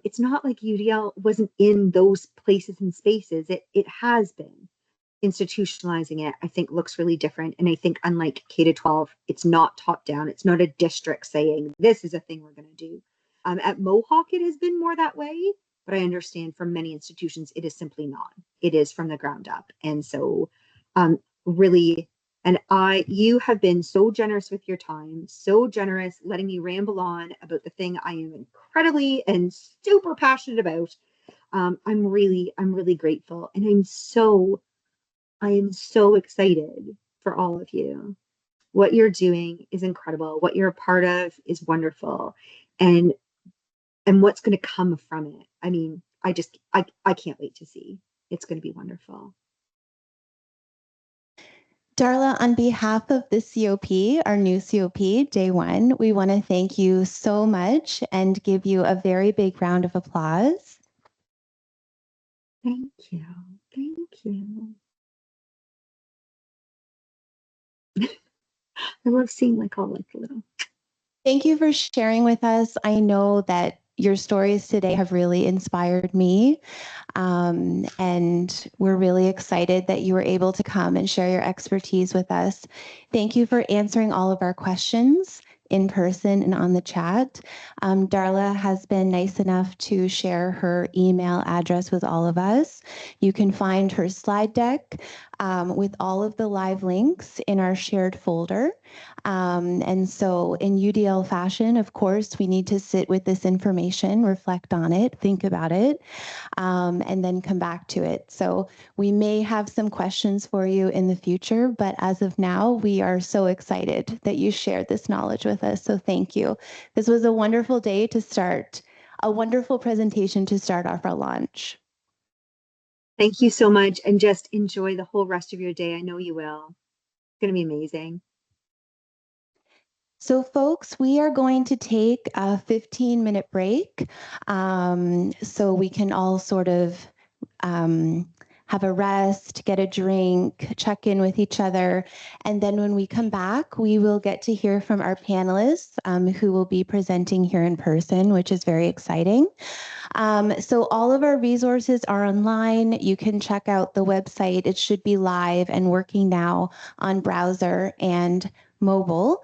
It's not like UDL wasn't in those places and spaces. It has been. Institutionalizing it, I think, looks really different. And I think unlike K-12, it's not top down. It's not a district saying, this is a thing we're going to do. At Mohawk, it has been more that way, but I understand from many institutions, it is simply not. It is from the ground up. And so really, and you have been so generous with your time, so generous letting me ramble on about the thing I am incredibly and super passionate about. I'm really grateful. And I am so excited for all of you. What you're doing is incredible. What you're a part of is wonderful. And what's going to come from it I mean, I can't wait to see. It's going to be wonderful. Darla, on behalf of the COP, our new COP, Day One, we want to thank you so much and give you a very big round of applause. Thank you. Thank you. I love seeing like all like the little. Thank you for sharing with us. I know that your stories today have really inspired me. And we're really excited that you were able to come and share your expertise with us. Thank you for answering all of our questions in person and on the chat. Darla has been nice enough to share her email address with all of us. You can find her slide deck with all of the live links in our shared folder. And so in UDL fashion, of course, we need to sit with this information, reflect on it, think about it, and then come back to it. So we may have some questions for you in the future, but as of now, we are so excited that you shared this knowledge with us. So thank you. This was a wonderful day to start, a wonderful presentation to start off our launch. Thank you so much, and just enjoy the whole rest of your day. I know you will. It's going to be amazing. So folks, we are going to take a 15-minute break so we can all sort of have a rest, get a drink, check in with each other. And then when we come back, we will get to hear from our panelists who will be presenting here in person, which is very exciting. So all of our resources are online. You can check out the website. It should be live and working now on browser and mobile.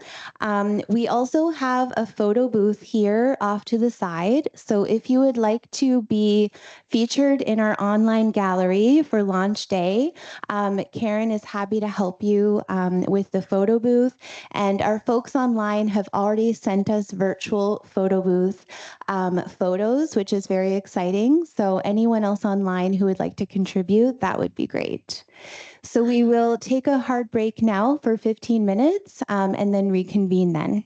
We also have a photo booth here off to the side. So if you would like to be featured in our online gallery for launch day, Karen is happy to help you with the photo booth. And our folks online have already sent us virtual photo booth photos, which is very exciting. So anyone else online who would like to contribute, that would be great. So we will take a hard break now for 15 minutes and then reconvene then.